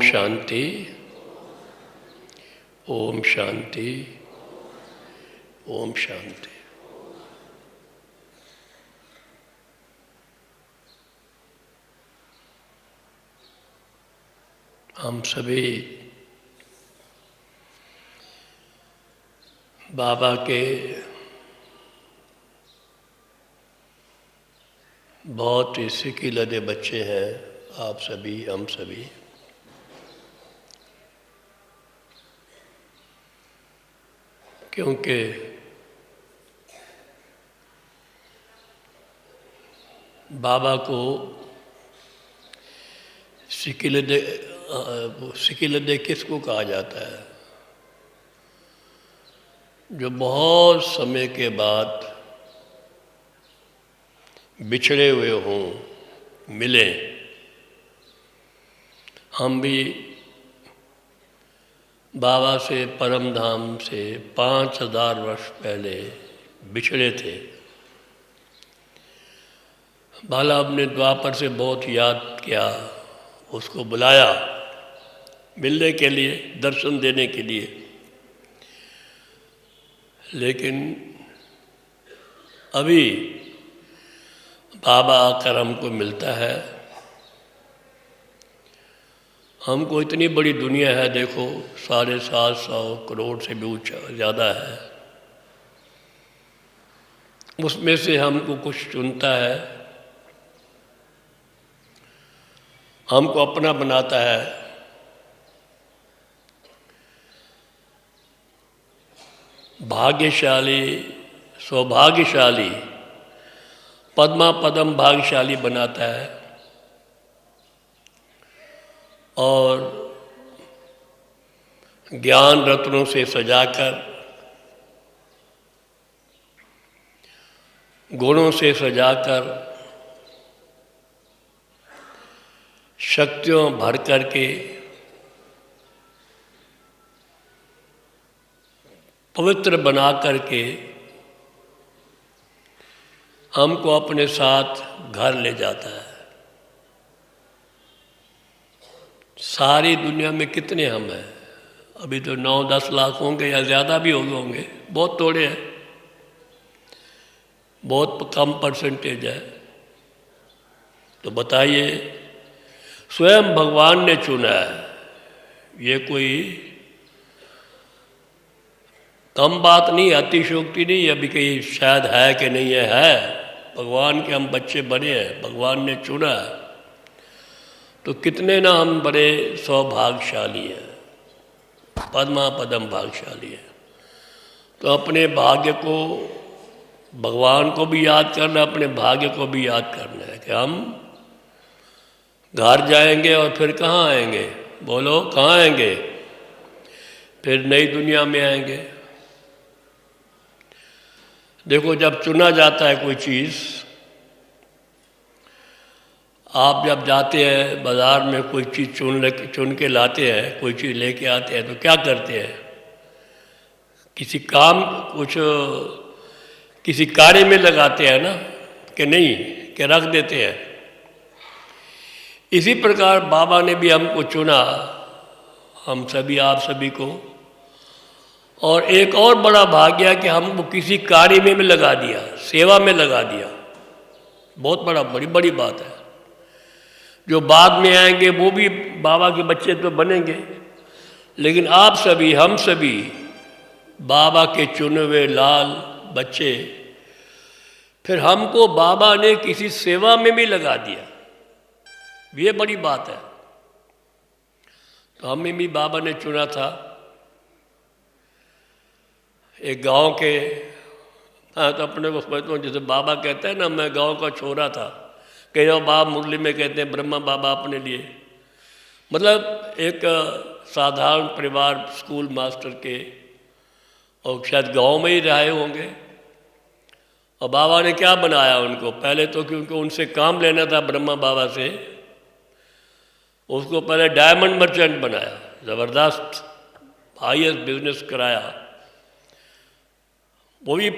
शांति, ओम शांति, ओम शांति। हम सभी बाबा के बहुत ही सिक्के लदे बच्चे हैं, आप सभी, हम सभी। क्योंकि बाबा को सिक्के लदे किसको कहा जाता है? जो बहुत समय के बाद बिछड़े हुए हों, मिले। हम भी बाबा से, परम धाम से 5000 वर्ष पहले बिछड़े थे। बाला अपने द्वापर से बहुत याद किया, उसको बुलाया मिलने के लिए, दर्शन देने के लिए। लेकिन अभी बाबा आकर हमको मिलता है। हमको इतनी बड़ी दुनिया है, देखो 750 करोड़ से भी ऊंचा ज़्यादा है। उसमें से हमको कुछ चुनता है, हमको अपना बनाता है। भाग्यशाली, सौभाग्यशाली, पद्मा पदम भाग्यशाली बनाता है। और ज्ञान रत्नों से सजाकर, गुणों से सजाकर, शक्तियों भर करके, पवित्र बना करके हमको अपने साथ घर ले जाता है। सारी दुनिया में कितने हम हैं? अभी तो 9-10 लाख होंगे या ज़्यादा भी होंगे, बहुत थोड़े हैं, बहुत कम परसेंटेज है। तो बताइए, स्वयं भगवान ने चुना है। ये कोई कम बात नहीं, अतिशयोक्ति नहीं। अभी कहीं शायद है कि नहीं है, भगवान के हम बच्चे बने हैं, भगवान ने चुना है। तो कितने ना हम बड़े सौभाग्यशाली हैं, पद्मा पदम भाग्यशाली हैं। तो अपने भाग्य को, भगवान को भी याद करना, अपने भाग्य को भी याद करना है कि हम घर जाएंगे और फिर कहाँ आएंगे? बोलो, कहाँ आएंगे? फिर नई दुनिया में आएंगे। देखो, जब चुना जाता है कोई चीज़, आप जब जाते हैं बाज़ार में कोई चीज़ चुन के लाते हैं, कोई चीज़ लेके आते हैं, तो क्या करते हैं? किसी काम, कुछ किसी कार्य में लगाते हैं ना, कि नहीं कि रख देते हैं। इसी प्रकार बाबा ने भी हमको चुना, हम सभी, आप सभी को। और एक और बड़ा भाग्य कि हमको किसी कार्य में भी लगा दिया, सेवा में लगा दिया। बहुत बड़ी बात है। जो बाद में आएंगे वो भी बाबा के बच्चे तो बनेंगे, लेकिन आप सभी, हम सभी बाबा के चुने हुए लाल बच्चे। फिर हमको बाबा ने किसी सेवा में भी लगा दिया, ये बड़ी बात है। तो हमें भी बाबा ने चुना था। एक गांव के, हाँ, तो अपने को समझता हूँ, जैसे बाबा कहते हैं ना, मैं गांव का छोरा था। कई बाबा मुरली में कहते हैं ब्रह्मा बाबा अपने लिए, मतलब एक साधारण परिवार, स्कूल मास्टर के, और शायद गांव में ही रहे होंगे। और बाबा ने क्या बनाया उनको? पहले तो क्योंकि उनसे काम लेना था ब्रह्मा बाबा से, उसको पहले डायमंड मर्चेंट बनाया, ज़बरदस्त हाईएस्ट बिजनेस कराया। वो भी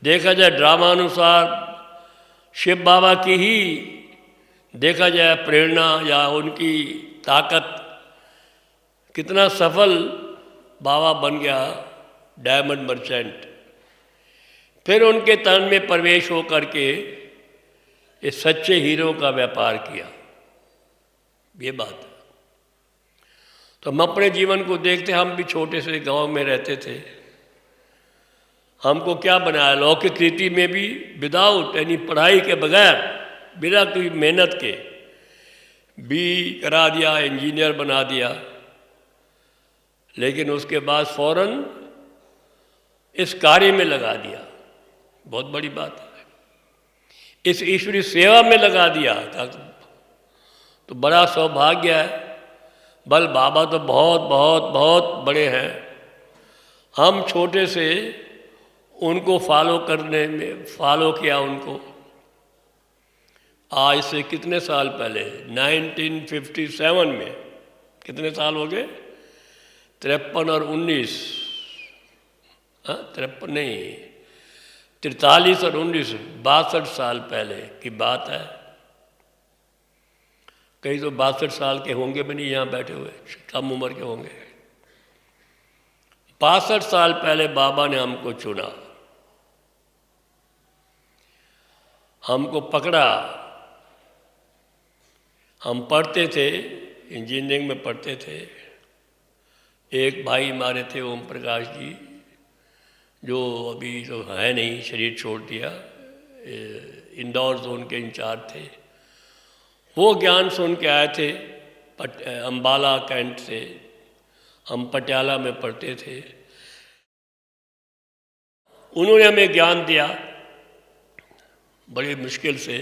देखा जाए ड्रामा अनुसार शिव बाबा की ही देखा जाए प्रेरणा या उनकी ताकत कितना सफल बाबा बन गया, डायमंड मर्चेंट। फिर उनके तन में प्रवेश हो करके इस सच्चे हीरो का व्यापार किया। ये बात है। तो हम अपने जीवन को देखते, हम भी छोटे से गांव में रहते थे। हमको क्या बनाया, लौकिक रीति में भी विदाउट यानी पढ़ाई के बगैर, बिना कोई मेहनत के बी करा दिया, इंजीनियर बना दिया। लेकिन उसके बाद फौरन इस कार्य में लगा दिया। बहुत बड़ी बात है। इस ईश्वरीय सेवा में लगा दिया तो बड़ा सौभाग्य है। बल बाबा तो बहुत बहुत बहुत बड़े हैं, हम छोटे से उनको फॉलो करने में फॉलो किया उनको। आज से कितने साल पहले, 1957 में, कितने साल हो गए, 53 और 19, 53 नहीं, 43 और 19, 62 साल पहले की बात है। कई तो 62 साल के होंगे भी नहीं यहाँ बैठे हुए, कम उम्र के होंगे। 62 साल पहले बाबा ने हमको चुना, हमको पकड़ा। हम पढ़ते थे, इंजीनियरिंग में पढ़ते थे। एक भाई हमारे थे ओम प्रकाश जी, जो अभी तो है नहीं, शरीर छोड़ दिया, इंदौर जोन के इंचार्ज थे। वो ज्ञान सुन के आए थे अम्बाला कैंट से। हम पटियाला में पढ़ते थे। उन्होंने हमें ज्ञान दिया बड़ी मुश्किल से।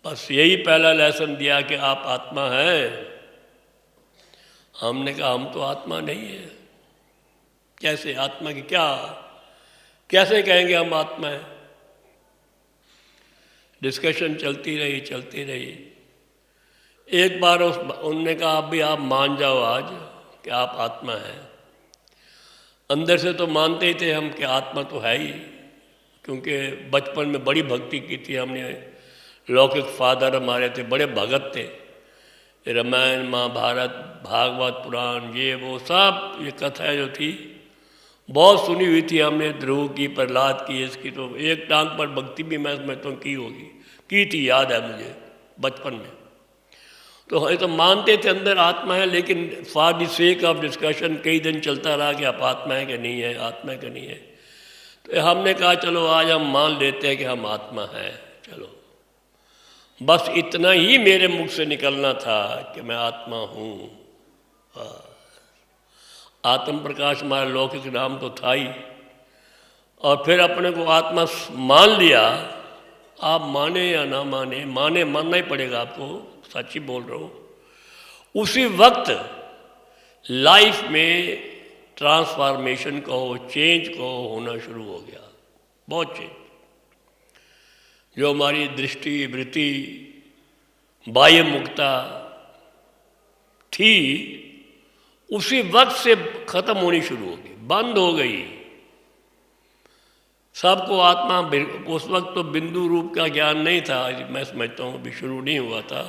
बस यही पहला लेसन दिया कि आप आत्मा हैं। हमने कहा हम तो आत्मा नहीं है। कैसे आत्मा की, क्या कैसे कहेंगे हम आत्मा है। डिस्कशन चलती रही। एक बार उनने कहा अभी आप मान जाओ आज कि आप आत्मा हैं। अंदर से तो मानते ही थे हम कि आत्मा तो है ही, क्योंकि बचपन में बड़ी भक्ति की थी हमने। लौकिक फादर हमारे थे, बड़े भगत थे। रामायण, महाभारत, भागवत पुराण, ये वो सब ये कथाएं जो थी बहुत सुनी हुई थी हमने। ध्रुव की, प्रहलाद की, इसकी तो एक टांग पर भक्ति भी मैं समझता हूँ की होगी, की थी, याद है मुझे बचपन में। तो ये तो मानते थे अंदर आत्मा है, लेकिन for the sake of discussion कई दिन चलता रहा कि आप आत्मा है कि नहीं है, आत्मा है कि नहीं है। तो हमने कहा चलो आज हम मान लेते हैं कि हम आत्मा हैं। चलो बस इतना ही मेरे मुख से निकलना था कि मैं आत्मा हूँ। आत्म प्रकाश हमारा लौकिक नाम तो था ही। और फिर अपने को आत्मा मान लिया। आप माने या ना माने, मानना ही पड़ेगा आपको, सच ही बोल रहा हूँ। उसी वक्त लाइफ में ट्रांसफॉर्मेशन कहो, चेंज कहो, होना शुरू हो गया। बहुत चेंज। जो हमारी दृष्टि, वृत्ति, बाह्य मुक्ता थी, उसी वक्त से खत्म होनी शुरू हो गई, बंद हो गई। सबको आत्मा, उस वक्त तो बिंदु रूप का ज्ञान नहीं था, मैं समझता हूँ अभी शुरू नहीं हुआ था।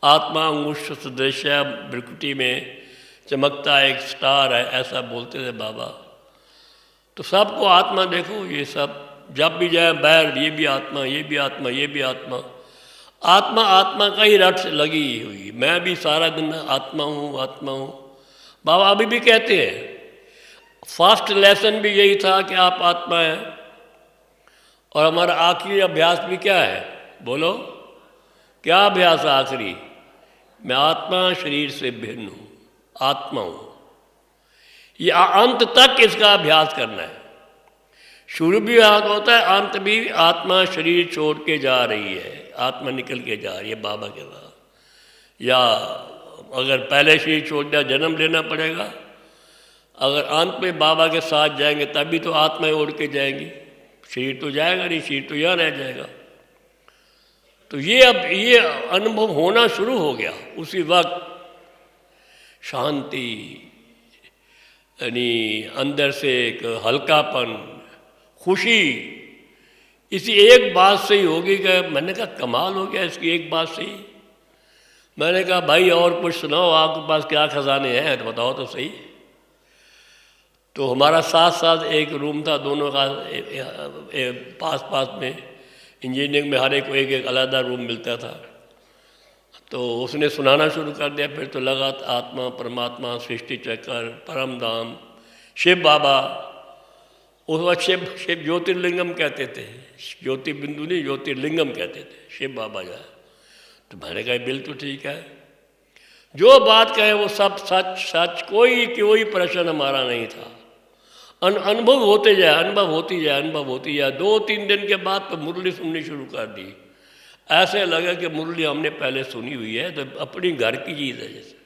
आत्मा अंगुष्ठ सदृश प्रकृति में चमकता एक स्टार है, ऐसा बोलते थे बाबा। तो सबको आत्मा देखो, ये सब जब भी जाए बैर, ये भी आत्मा, ये भी आत्मा, ये भी आत्मा। आत्मा आत्मा का ही रट लगी हुई। मैं भी सारा दिन आत्मा हूँ, आत्मा हूँ। बाबा अभी भी कहते हैं। फर्स्ट लेसन भी यही था कि आप आत्मा हैं। और हमारा आखिरी अभ्यास भी क्या है, बोलो क्या अभ्यास है आखिरी? मैं आत्मा शरीर से भिन्न हूँ, आत्मा हूँ। ये अंत तक इसका अभ्यास करना है। शुरू भी याद होता है, अंत भी आत्मा शरीर छोड़ के जा रही है, आत्मा निकल के जा रही है बाबा के बाद। या अगर पहले शरीर छोड़ दिया जन्म लेना पड़ेगा। अगर अंत में बाबा के साथ जाएंगे तभी तो आत्माएं उड़ के जाएंगी, शरीर तो जाएगा नहीं, शरीर तो यहाँ रह जाएगा। तो ये अब ये अनुभव होना शुरू हो गया। उसी वक्त शांति, यानी अंदर से एक हल्कापन, खुशी, इसी एक बात से ही होगी। कि मैंने कहा कमाल हो गया इसकी एक बात से ही। मैंने कहा भाई और कुछ सुनाओ, आपके पास क्या खजाने हैं तो बताओ तो सही। तो हमारा साथ साथ एक रूम था, दोनों का पास पास में। इंजीनियरिंग में हर एक को एक एक अलग रूम मिलता था। तो उसने सुनाना शुरू कर दिया। फिर तो लगा आत्मा, परमात्मा, सृष्टि चक्र, परम धाम, शिव बाबा। उस वक्त शिव शिव ज्योतिर्लिंगम कहते थे, ज्योति बिंदु नहीं ज्योतिर्लिंगम कहते थे, शिव बाबा जो है। तो मैंने कहा बिल्कुल ठीक है, जो बात कहे वो सब सच सच, कोई प्रश्न हमारा नहीं था। अनुभव होते जाए, अनुभव होती जाए, अनुभव होती जाए। 2-3 दिन के बाद तो मुरली सुननी शुरू कर दी। ऐसे लगा कि मुरली हमने पहले सुनी हुई है, तो अपनी घर की चीज़ है जैसे।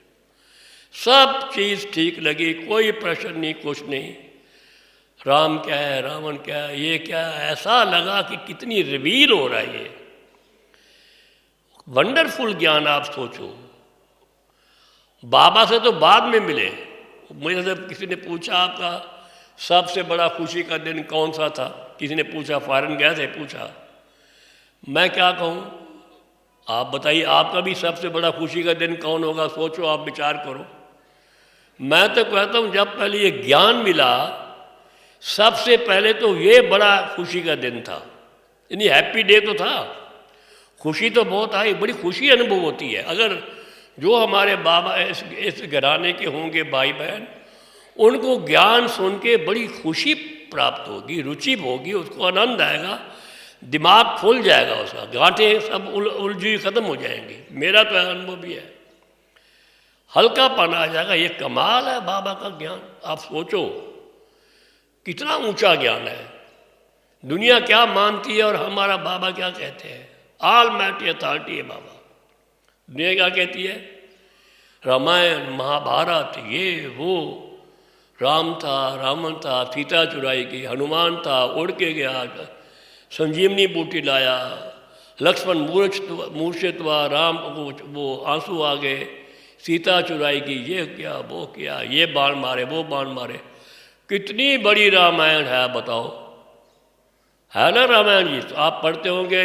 सब चीज़ ठीक लगी, कोई प्रश्न नहीं, कुछ नहीं। राम क्या है, रावण क्या है, ये क्या है, ऐसा लगा कि कितनी रिवील हो रहा है ये वंडरफुल ज्ञान। आप सोचो, बाबा से तो बाद में मिले। मुझे जब किसी ने पूछा आपका सबसे बड़ा खुशी का दिन कौन सा था, किसी ने पूछा, फॉरेन गए थे, पूछा, मैं क्या कहूँ, आप बताइए आपका भी सबसे बड़ा खुशी का दिन कौन होगा, सोचो, आप विचार करो। मैं तो कहता हूँ जब पहले ये ज्ञान मिला, सबसे पहले तो ये बड़ा खुशी का दिन था। यानी हैप्पी डे तो था, खुशी तो बहुत आई, बड़ी खुशी अनुभव होती है। अगर जो हमारे बाबा इस घराने के होंगे भाई बहन, उनको ज्ञान सुन के बड़ी खुशी प्राप्त होगी, रुचि होगी, उसको आनंद आएगा, दिमाग खुल जाएगा, उसका गांठें सब उलझी खत्म हो जाएंगी। मेरा तो अनुभव भी है, हल्कापन आ जाएगा। ये कमाल है बाबा का ज्ञान। आप सोचो कितना ऊंचा ज्ञान है। दुनिया क्या मानती है और हमारा बाबा क्या कहते हैं। ऑल मैटी अथॉरिटी है बाबा। दुनिया क्या कहती है, रामायण महाभारत ये वो, राम था, रावण था, सीता चुराई की, हनुमान था उड़ के गया, संजीवनी बूटी लाया, लक्ष्मण मूर्छित हुआ, राम को वो आंसू आ गए, सीता चुराई की, ये किया वो किया, ये बाण मारे वो बाण मारे। कितनी बड़ी रामायण है बताओ, है ना रामायण जी। तो आप पढ़ते होंगे,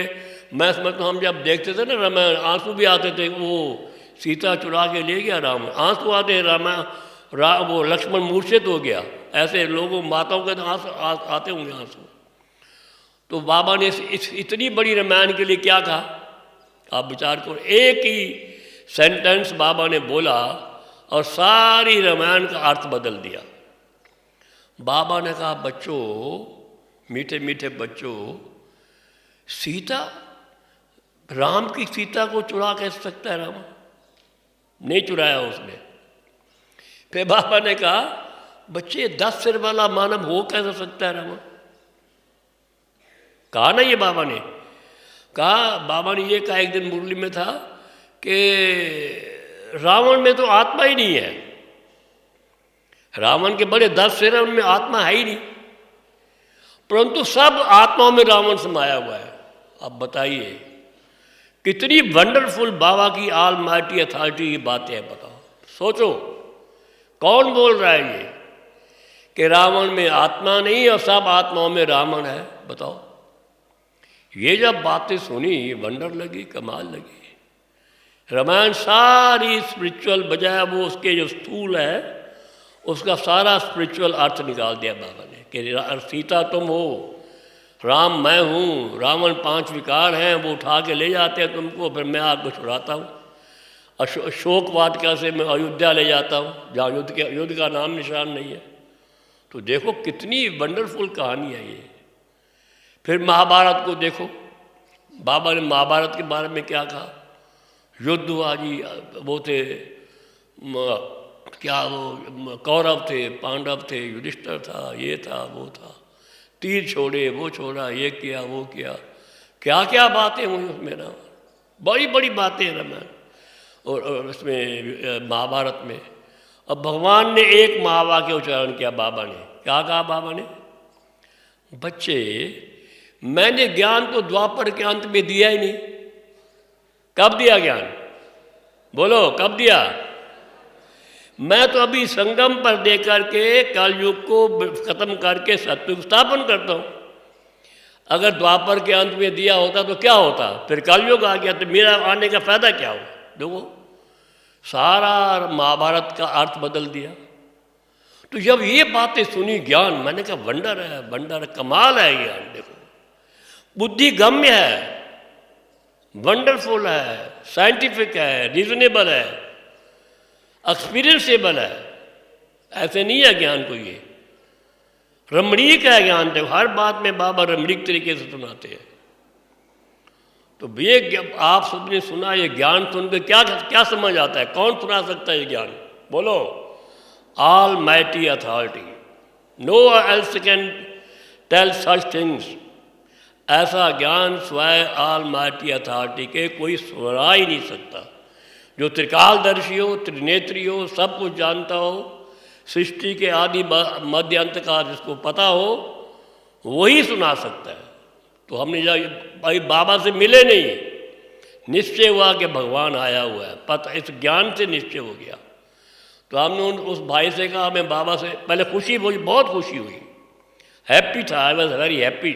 मैं समझता हूँ हम जब देखते थे ना रामायण, आंसू भी आते थे। वो सीता चुरा के ले गया राम, आंसू आते रामायण, वो लक्ष्मण मूर्छित हो गया। ऐसे लोगों माताओं के तो आंसू आते होंगे आंसू। तो बाबा ने इतनी बड़ी रामायण के लिए क्या कहा, आप विचार करो। एक ही सेंटेंस बाबा ने बोला और सारी रामायण का अर्थ बदल दिया। बाबा ने कहा, बच्चों, मीठे मीठे बच्चों, सीता, राम की सीता को चुरा कैसे सकता है, राम नहीं चुराया उसने। फिर बाबा ने कहा, बच्चे 10 सिर वाला मानव हो कैसे सकता है राम। कहा ना ये बाबा ने कहा। बाबा ने ये कहा एक दिन मुरली में था कि रावण में तो आत्मा ही नहीं है। रावण के बड़े 10 सिर हैं, उनमें आत्मा है ही नहीं, परंतु सब आत्माओं में रावण समाया हुआ है। अब बताइए कितनी वंडरफुल बाबा की ऑल माइटी अथॉरिटी की बातें हैं। बताओ, सोचो, कौन बोल रहा है ये कि रावण में आत्मा नहीं और सब आत्माओं में रावण है। बताओ, ये जब बातें सुनी वंडर लगी, कमाल लगी। रामायण सारी स्पिरिचुअल, बजाय वो उसके जो स्थूल है उसका सारा स्पिरिचुअल अर्थ निकाल दिया बाबा ने कि सीता तुम हो, राम मैं हूँ, रावण 5 विकार हैं, वो उठा के ले जाते हैं तुमको, फिर मैं आपको छुड़ाता हूँ। अशोक वाटिका से मैं अयोध्या ले जाता हूँ, जहाँ युद्ध का नाम निशान नहीं है। तो देखो कितनी वंडरफुल कहानी है ये। फिर महाभारत को देखो, बाबा ने महाभारत के बारे में क्या कहा। युद्ध हुआ जी, वो थे क्या, वो कौरव थे, पांडव थे, युधिष्ठिर था, ये था वो था, तीर छोड़े वो छोड़ा, ये किया वो किया, क्या क्या बातें हुई उसमें ना, बड़ी बड़ी बातें रामायण और उसमें महाभारत में। अब भगवान ने एक महावाक्य उच्चारण किया बाबा ने। क्या कहा बाबा ने, बच्चे मैंने ज्ञान तो द्वापर के अंत में दिया ही नहीं। कब दिया ज्ञान, बोलो कब दिया। मैं तो अभी संगम पर दे करके कलयुग को खत्म करके सत्युग स्थापन करता हूँ। अगर द्वापर के अंत में दिया होता तो क्या होता, फिर कलयुग आ गया तो मेरा आने का फायदा क्या हो। देखो सारा महाभारत का अर्थ बदल दिया। तो जब ये बातें सुनी ज्ञान, मैंने कहा वंडर है, वंडर है, कमाल है ज्ञान। देखो बुद्धि गम्य है, वंडरफुल है, साइंटिफिक है, रीजनेबल है, एक्सपीरियंसेबल है। ऐसे नहीं है ज्ञान को, ये रमणीक है ज्ञान। देखो हर बात में बाबा रमणीक तरीके से सुनाते हैं। तो ये आप सबने सुना, ये ज्ञान सुन के क्या क्या समझ आता है? कौन सुना सकता है ये ज्ञान? बोलो। All mighty authority, no else can tell such things. ऐसा ज्ञान स्वयं ऑल माइटी अथॉरिटी के कोई सुना ही नहीं सकता। जो त्रिकालदर्शी हो, त्रिनेत्री हो, सब कुछ जानता हो, सृष्टि के आदि मध्य अंत का जिसको पता हो, वही सुना सकता है। तो हमने भाई बाबा से मिले नहीं, निश्चय हुआ कि भगवान आया हुआ है, पता इस ज्ञान से निश्चय हो गया। तो हमने उस भाई से कहा, हमें बाबा से पहले खुशी हुई, बहुत खुशी हुई, हैप्पी था, आई वॉज वेरी हैप्पी।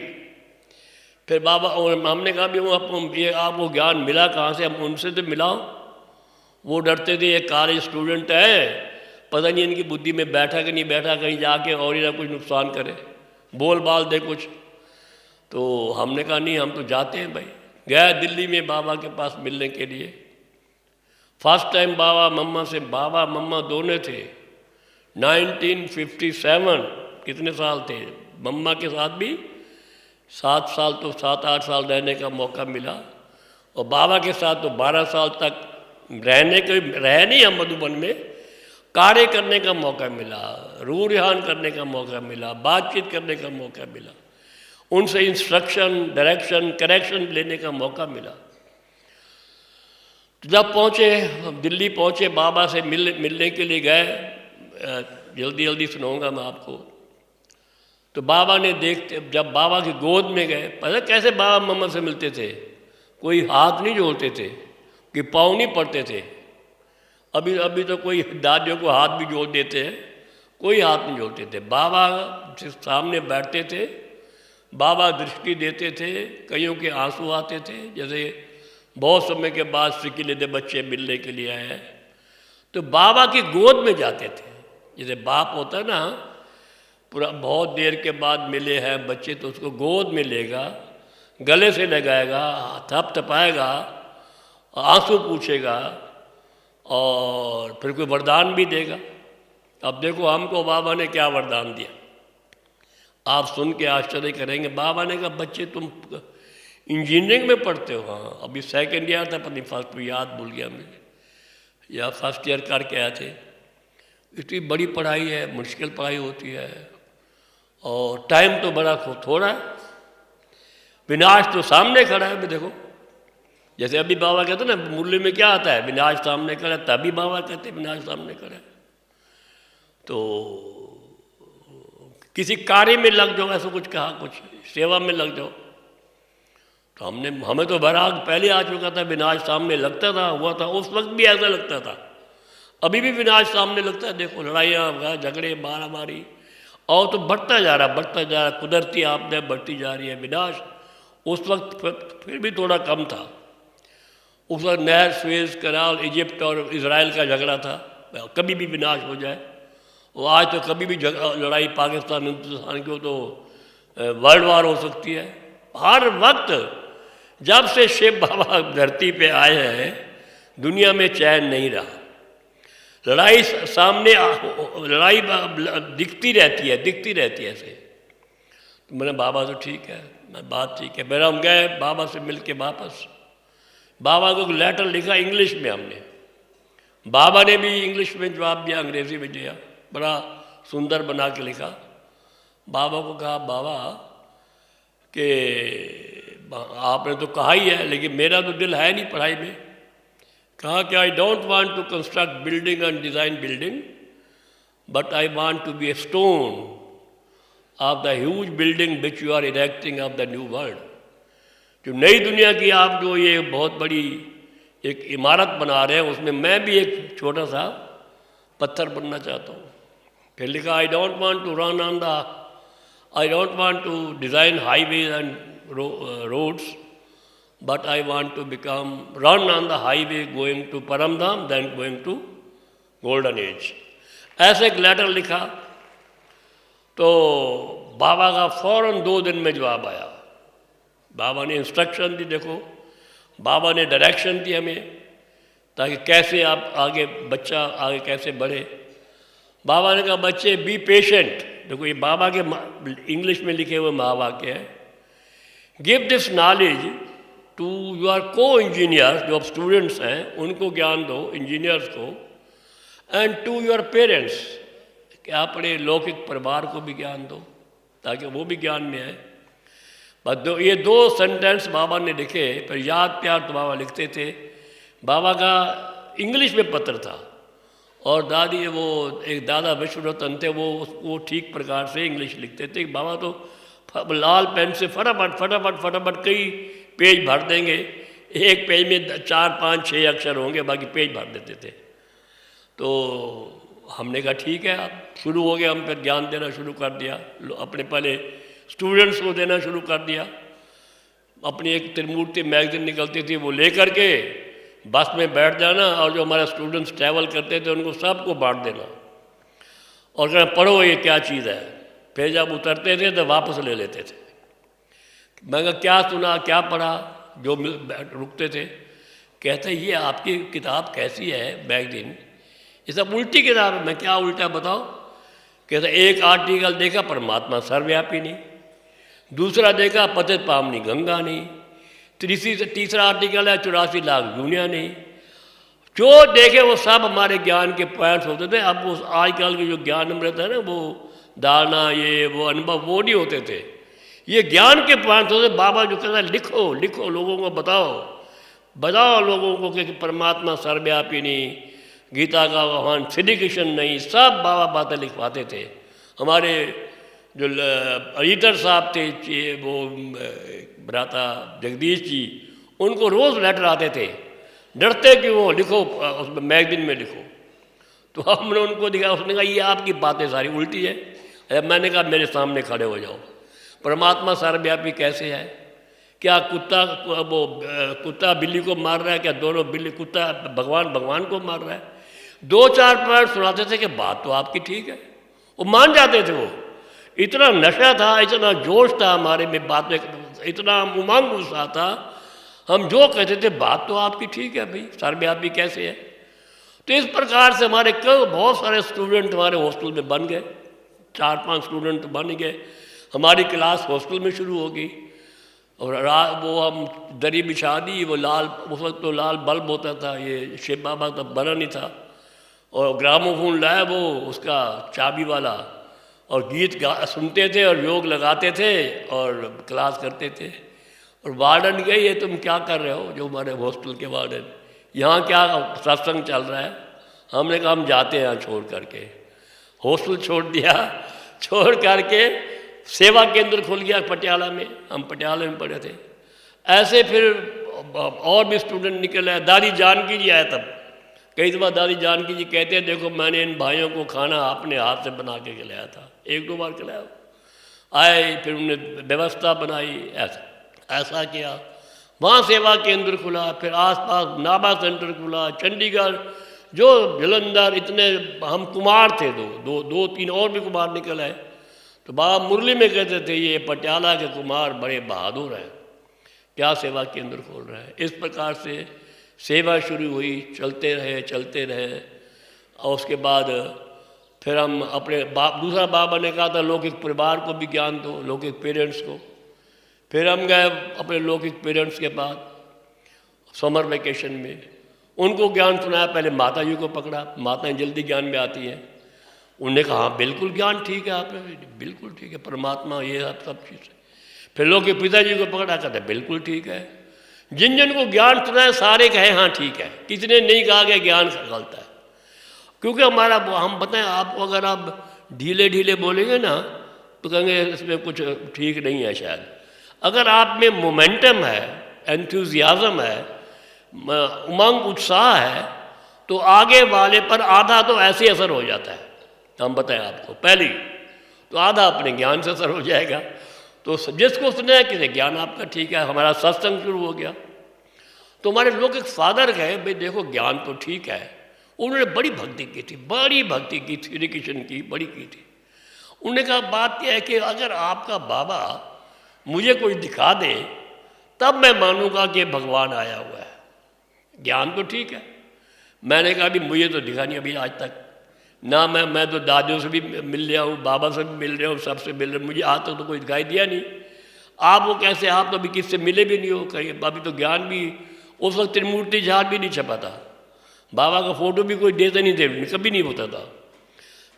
फिर बाबा हमने कहा भी ये आपको ज्ञान मिला कहाँ से? हम उनसे तो मिलाओ। वो डरते थे ये कॉलेज स्टूडेंट है, पता नहीं इनकी बुद्धि में बैठा कि नहीं बैठा, कहीं जाके और ही ना कुछ नुकसान करे, बोल बाल दे कुछ। तो हमने कहा नहीं, हम तो जाते हैं भाई। गया दिल्ली में बाबा के पास मिलने के लिए। फर्स्ट टाइम बाबा मम्मा दोनों थे। 1957, कितने साल थे? मम्मा के साथ भी 7 साल, तो 7-8 साल रहने का मौका मिला। और बाबा के साथ तो 12 साल तक रहे नहीं हम मधुबन में, कार्य करने का मौका मिला, रूह रिहान करने का मौका मिला, बातचीत करने का मौका मिला, उनसे इंस्ट्रक्शन, डायरेक्शन, करेक्शन लेने का मौका मिला। तो जब पहुँचे, दिल्ली पहुँचे, बाबा से मिलने के लिए गए। जल्दी जल्दी सुनाऊंगा मैं आपको। तो बाबा ने जब बाबा की गोद में गए, पता कैसे बाबा मम्मा से मिलते थे? कोई हाथ नहीं जोड़ते थे, कि पाँव नहीं पड़ते थे। अभी तो कोई दादियों को हाथ भी जोड़ देते हैं, कोई हाथ नहीं जोड़ते थे। बाबा जिस सामने बैठते थे, बाबा दृष्टि देते थे, कईयों के आंसू आते थे, जैसे बहुत समय के बाद सिकिले बच्चे मिलने के लिए आए हैं, तो बाबा की गोद में जाते थे। जैसे बाप होता है ना, पूरा बहुत देर के बाद मिले हैं बच्चे, तो उसको गोद में लेगा, गले से लगाएगा, थपथपाएगा, आंसू पूछेगा और फिर कोई वरदान भी देगा। अब देखो हमको बाबा ने क्या वरदान दिया, आप सुन के आश्चर्य करेंगे। बाबा ने कहा बच्चे तुम इंजीनियरिंग में पढ़ते हो? हाँ, अभी सेकंड ईयर था, पता फर्स्ट में याद भूल गया मुझे, या फर्स्ट ईयर करके आए थे। इतनी बड़ी पढ़ाई है, मुश्किल पढ़ाई होती है और टाइम तो बड़ा थोड़ा है। विनाश तो सामने खड़ा है। देखो जैसे अभी बाबा कहते ना, मूल्य में क्या आता है? विनाश सामने खड़ा है, तभी बाबा कहते विनाश सामने खड़ा है। तो किसी कार्य में लग जाओ, ऐसा कुछ कहा, कुछ सेवा में लग जाओ। तो हमें तो बराग पहले आ चुका था, विनाश सामने लगता था, हुआ था, उस वक्त भी ऐसा लगता था, अभी भी विनाश सामने लगता है। देखो लड़ाइयाँ, झगड़े, मारामारी, और तो बढ़ता जा रहा, कुदरती आपदा बढ़ती जा रही है। विनाश उस वक्त फिर भी थोड़ा कम था। उस वक्त नहर, सुएज कनाल, इजिप्ट और इजराइल का झगड़ा था, कभी भी विनाश हो जाए। और आज तो कभी भी लड़ाई पाकिस्तान हिंदुस्तान की हो तो वर्ल्ड वार हो सकती है। हर वक्त जब से शिव बाबा धरती पे आए हैं, दुनिया में चैन नहीं रहा। लड़ाई सामने, लड़ाई दिखती रहती है ऐसे। तो मैंने बाबा तो ठीक है, बात ठीक है। फिर हम गए बाबा से मिल के वापस। बाबा को लेटर लिखा इंग्लिश में हमने, बाबा ने भी इंग्लिश में जवाब दिया, अंग्रेजी में दिया, बड़ा सुंदर बना के लिखा। बाबा को कहा बाबा कि आपने तो कहा ही है, लेकिन मेरा तो दिल है नहीं पढ़ाई में। कहा कि I don't want to construct building and design building, but I want to be a stone of the huge building which you are erecting of the new world. जो नई दुनिया की आप जो ये बहुत बड़ी एक इमारत बना रहे हैं, उसमें मैं भी एक छोटा सा पत्थर बनना चाहता हूँ। फिर लिखा I don't want to run on the, I don't want to design highways and roads, but I want to run on the highway going to Paramdham, then going to golden age. ऐसे एक letter लिखा तो बाबा का फ़ौरन 2 दिन में जवाब आया। बाबा ने इंस्ट्रक्शन दी, देखो बाबा ने डायरेक्शन दी हमें ताकि कैसे आप आगे, बच्चा आगे कैसे बढ़े। बाबा ने कहा बच्चे बी पेशेंट। देखो ये बाबा के इंग्लिश में लिखे हुए महावाक्य है। Give this knowledge to your को इंजीनियर्स, जो स्टूडेंट्स हैं उनको ज्ञान दो, इंजीनियर्स को, एंड टू योर पेरेंट्स, कि अपने लौकिक परिवार को भी ज्ञान दो ताकि वो भी ज्ञान में आए। बस ये 2 सेंटेंस बाबा ने लिखे। फिर याद प्यार तो बाबा लिखते थे। बाबा का इंग्लिश में पत्र था और दादी, वो एक दादा विश्वरतन थे, वो ठीक प्रकार से इंग्लिश लिखते थे। बाबा तो लाल पेन से फटाफट फटाफट फटाफट कई पेज भर देंगे। एक पेज में 4, 5, 6 अक्षर होंगे, बाकी पेज भर देते थे। तो हमने कहा ठीक है, आप शुरू हो गए। हम फिर ज्ञान देना शुरू कर दिया, अपने पहले स्टूडेंट्स को देना शुरू कर दिया। अपनी एक त्रिमूर्ति मैगजीन निकलती थी, वो लेकर के बस में बैठ जाना और जो हमारे स्टूडेंट्स ट्रैवल करते थे उनको सबको बांट देना और कहना पढ़ो ये क्या चीज़ है। फिर जब उतरते थे तो वापस ले लेते थे। मैं कहा क्या सुना, क्या पढ़ा, जो रुकते थे। कहते ये आपकी किताब कैसी है मैगजीन, ये सब उल्टी किताब है। मैं क्या उल्टा बताओ। कहते एक आर्टिकल देखा परमात्मा सर्वव्यापी नहीं, दूसरा देखा पतित पावनी गंगा नहीं, तीसरा आर्टिकल है 84 लाख दुनिया नहीं। जो देखे वो सब हमारे ज्ञान के पॉइंट्स होते थे। अब वो आजकल के जो ज्ञान अमृत है ना, वो दाना ये वो अनुभव वो नहीं होते थे, ये ज्ञान के पॉइंट्स होते। बाबा जो कहता है लिखो लिखो, लोगों को बताओ लोगों को कि परमात्मा सर्वव्यापी नहीं, गीता का भगवान श्री कृष्ण नहीं, सब बाबा बातें लिखवाते थे। हमारे जो एडिटर साहब थे, वो भ्राता जगदीश जी, उनको रोज़ लेटर आते थे, डरते कि वो लिखो उसमें मैगजीन में लिखो। तो हमने उनको दिखा, उसने कहा ये आपकी बातें सारी उल्टी है। मैंने कहा मेरे सामने खड़े हो जाओ, परमात्मा सर्वव्यापी कैसे है? क्या कुत्ता बिल्ली को मार रहा है? क्या दोनों बिल्ली कुत्ता भगवान को मार रहा है? 2-4 पॉइंट सुनाते थे कि बात तो आपकी ठीक है, वो मान जाते थे। वो इतना नशा था, इतना जोश था हमारे में, बात में इतना उमंग उत्साह था, हम जो कहते थे बात तो आपकी ठीक है भाई, सर्वव्यापी कैसे है। तो इस प्रकार से हमारे बहुत सारे स्टूडेंट हमारे हॉस्टल में बन गए, 4-5 स्टूडेंट बन गए। हमारी क्लास हॉस्टल में शुरू हो गई और वो हम दरी बिछा दी, वो लाल, उस वक्त तो लाल बल्ब होता था, ये शिव बाबा तब बना नहीं था, और ग्रामोफोन लाया वो उसका चाबी वाला, और गीत सुनते थे और योग लगाते थे और क्लास करते थे। और वार्डन गए ये तुम क्या कर रहे हो, जो हमारे हॉस्टल के वार्डन, यहाँ क्या सत्संग चल रहा है? हमने कहा हम जाते हैं यहाँ छोड़ करके। हॉस्टल छोड़ दिया, छोड़ करके सेवा केंद्र खुल गया पटियाला में, हम पटियाला में पढ़े थे। ऐसे फिर और भी स्टूडेंट निकल आए। दादी जानकी जी आए तब, कई दफ़ा दादी जानकी जी कहते हैं देखो मैंने इन भाइयों को खाना अपने हाथ से बना के खिलाया था, 1-2 बार खिलाया। आए फिर उन्होंने व्यवस्था बनाई, ऐसा किया। वहाँ सेवा केंद्र खुला, फिर आसपास नाभा सेंटर खुला, चंडीगढ़, जो जलंधर, इतने हम कुमार थे, 2-3 और भी कुमार निकल आए। तो बाबा मुरली में कहते थे ये पटियाला के कुमार बड़े बहादुर हैं, क्या सेवा केंद्र खोल रहे हैं। इस प्रकार से सेवा शुरू हुई, चलते रहे। और उसके बाद फिर हम अपने दूसरा बाबा ने कहा था लौकिक परिवार को भी ज्ञान दो, लौकिक पेरेंट्स को। फिर हम गए अपने लौकिक पेरेंट्स के पास समर वेकेशन में, उनको ज्ञान सुनाया। पहले माता जी को पकड़ा, माताएं जल्दी ज्ञान में आती हैं। उन्होंने कहा हाँ बिल्कुल ज्ञान ठीक है, आपने बिल्कुल ठीक है, परमात्मा ये सब चीज़ है। फिर लौकिक पिताजी को पकड़ा, कहते बिल्कुल ठीक है। जिन को ज्ञान सुनाया सारे कहे हाँ ठीक है, किसी ने नहीं कहा कि ज्ञान गलत है। क्योंकि हमारा हम बताएं आपको, अगर आप ढीले बोलेंगे ना तो कहेंगे इसमें कुछ ठीक नहीं है शायद। अगर आप में मोमेंटम है, एंथुजियाज्म है, उमंग उत्साह है, तो आगे वाले पर आधा तो ऐसे असर हो जाता है। हम बताएं आपको पहले तो आधा अपने ज्ञान से असर हो जाएगा। तो जिसको सुने कि ज्ञान आपका ठीक है, हमारा सत्संग शुरू हो गया। तो हमारे लोग एक फादर कहे भाई देखो ज्ञान तो ठीक है, उन्होंने बड़ी भक्ति की थी, बड़ी भक्ति की थी, श्री कृष्ण की बड़ी की थी। उन्होंने कहा बात यह है कि अगर आपका बाबा मुझे कोई दिखा दे तब मैं मानूंगा कि भगवान आया हुआ है। ज्ञान तो ठीक है। मैंने कहा अभी मुझे तो दिखा नहीं अभी आज तक ना, मैं तो दादियों से भी मिल रहा हूँ, बाबा से भी मिल रहा हूँ, सबसे मिल रहा हूँ, मुझे आज तक तो कोई दिखाई दिया नहीं। आप वो कैसे, आप तो अभी किससे मिले भी नहीं हो कहीं, अभी तो ज्ञान भी, उस वक्त त्रिमूर्ति झाड़ भी नहीं छपा था, बाबा का फोटो भी कोई देते नहीं थे, कभी नहीं होता था।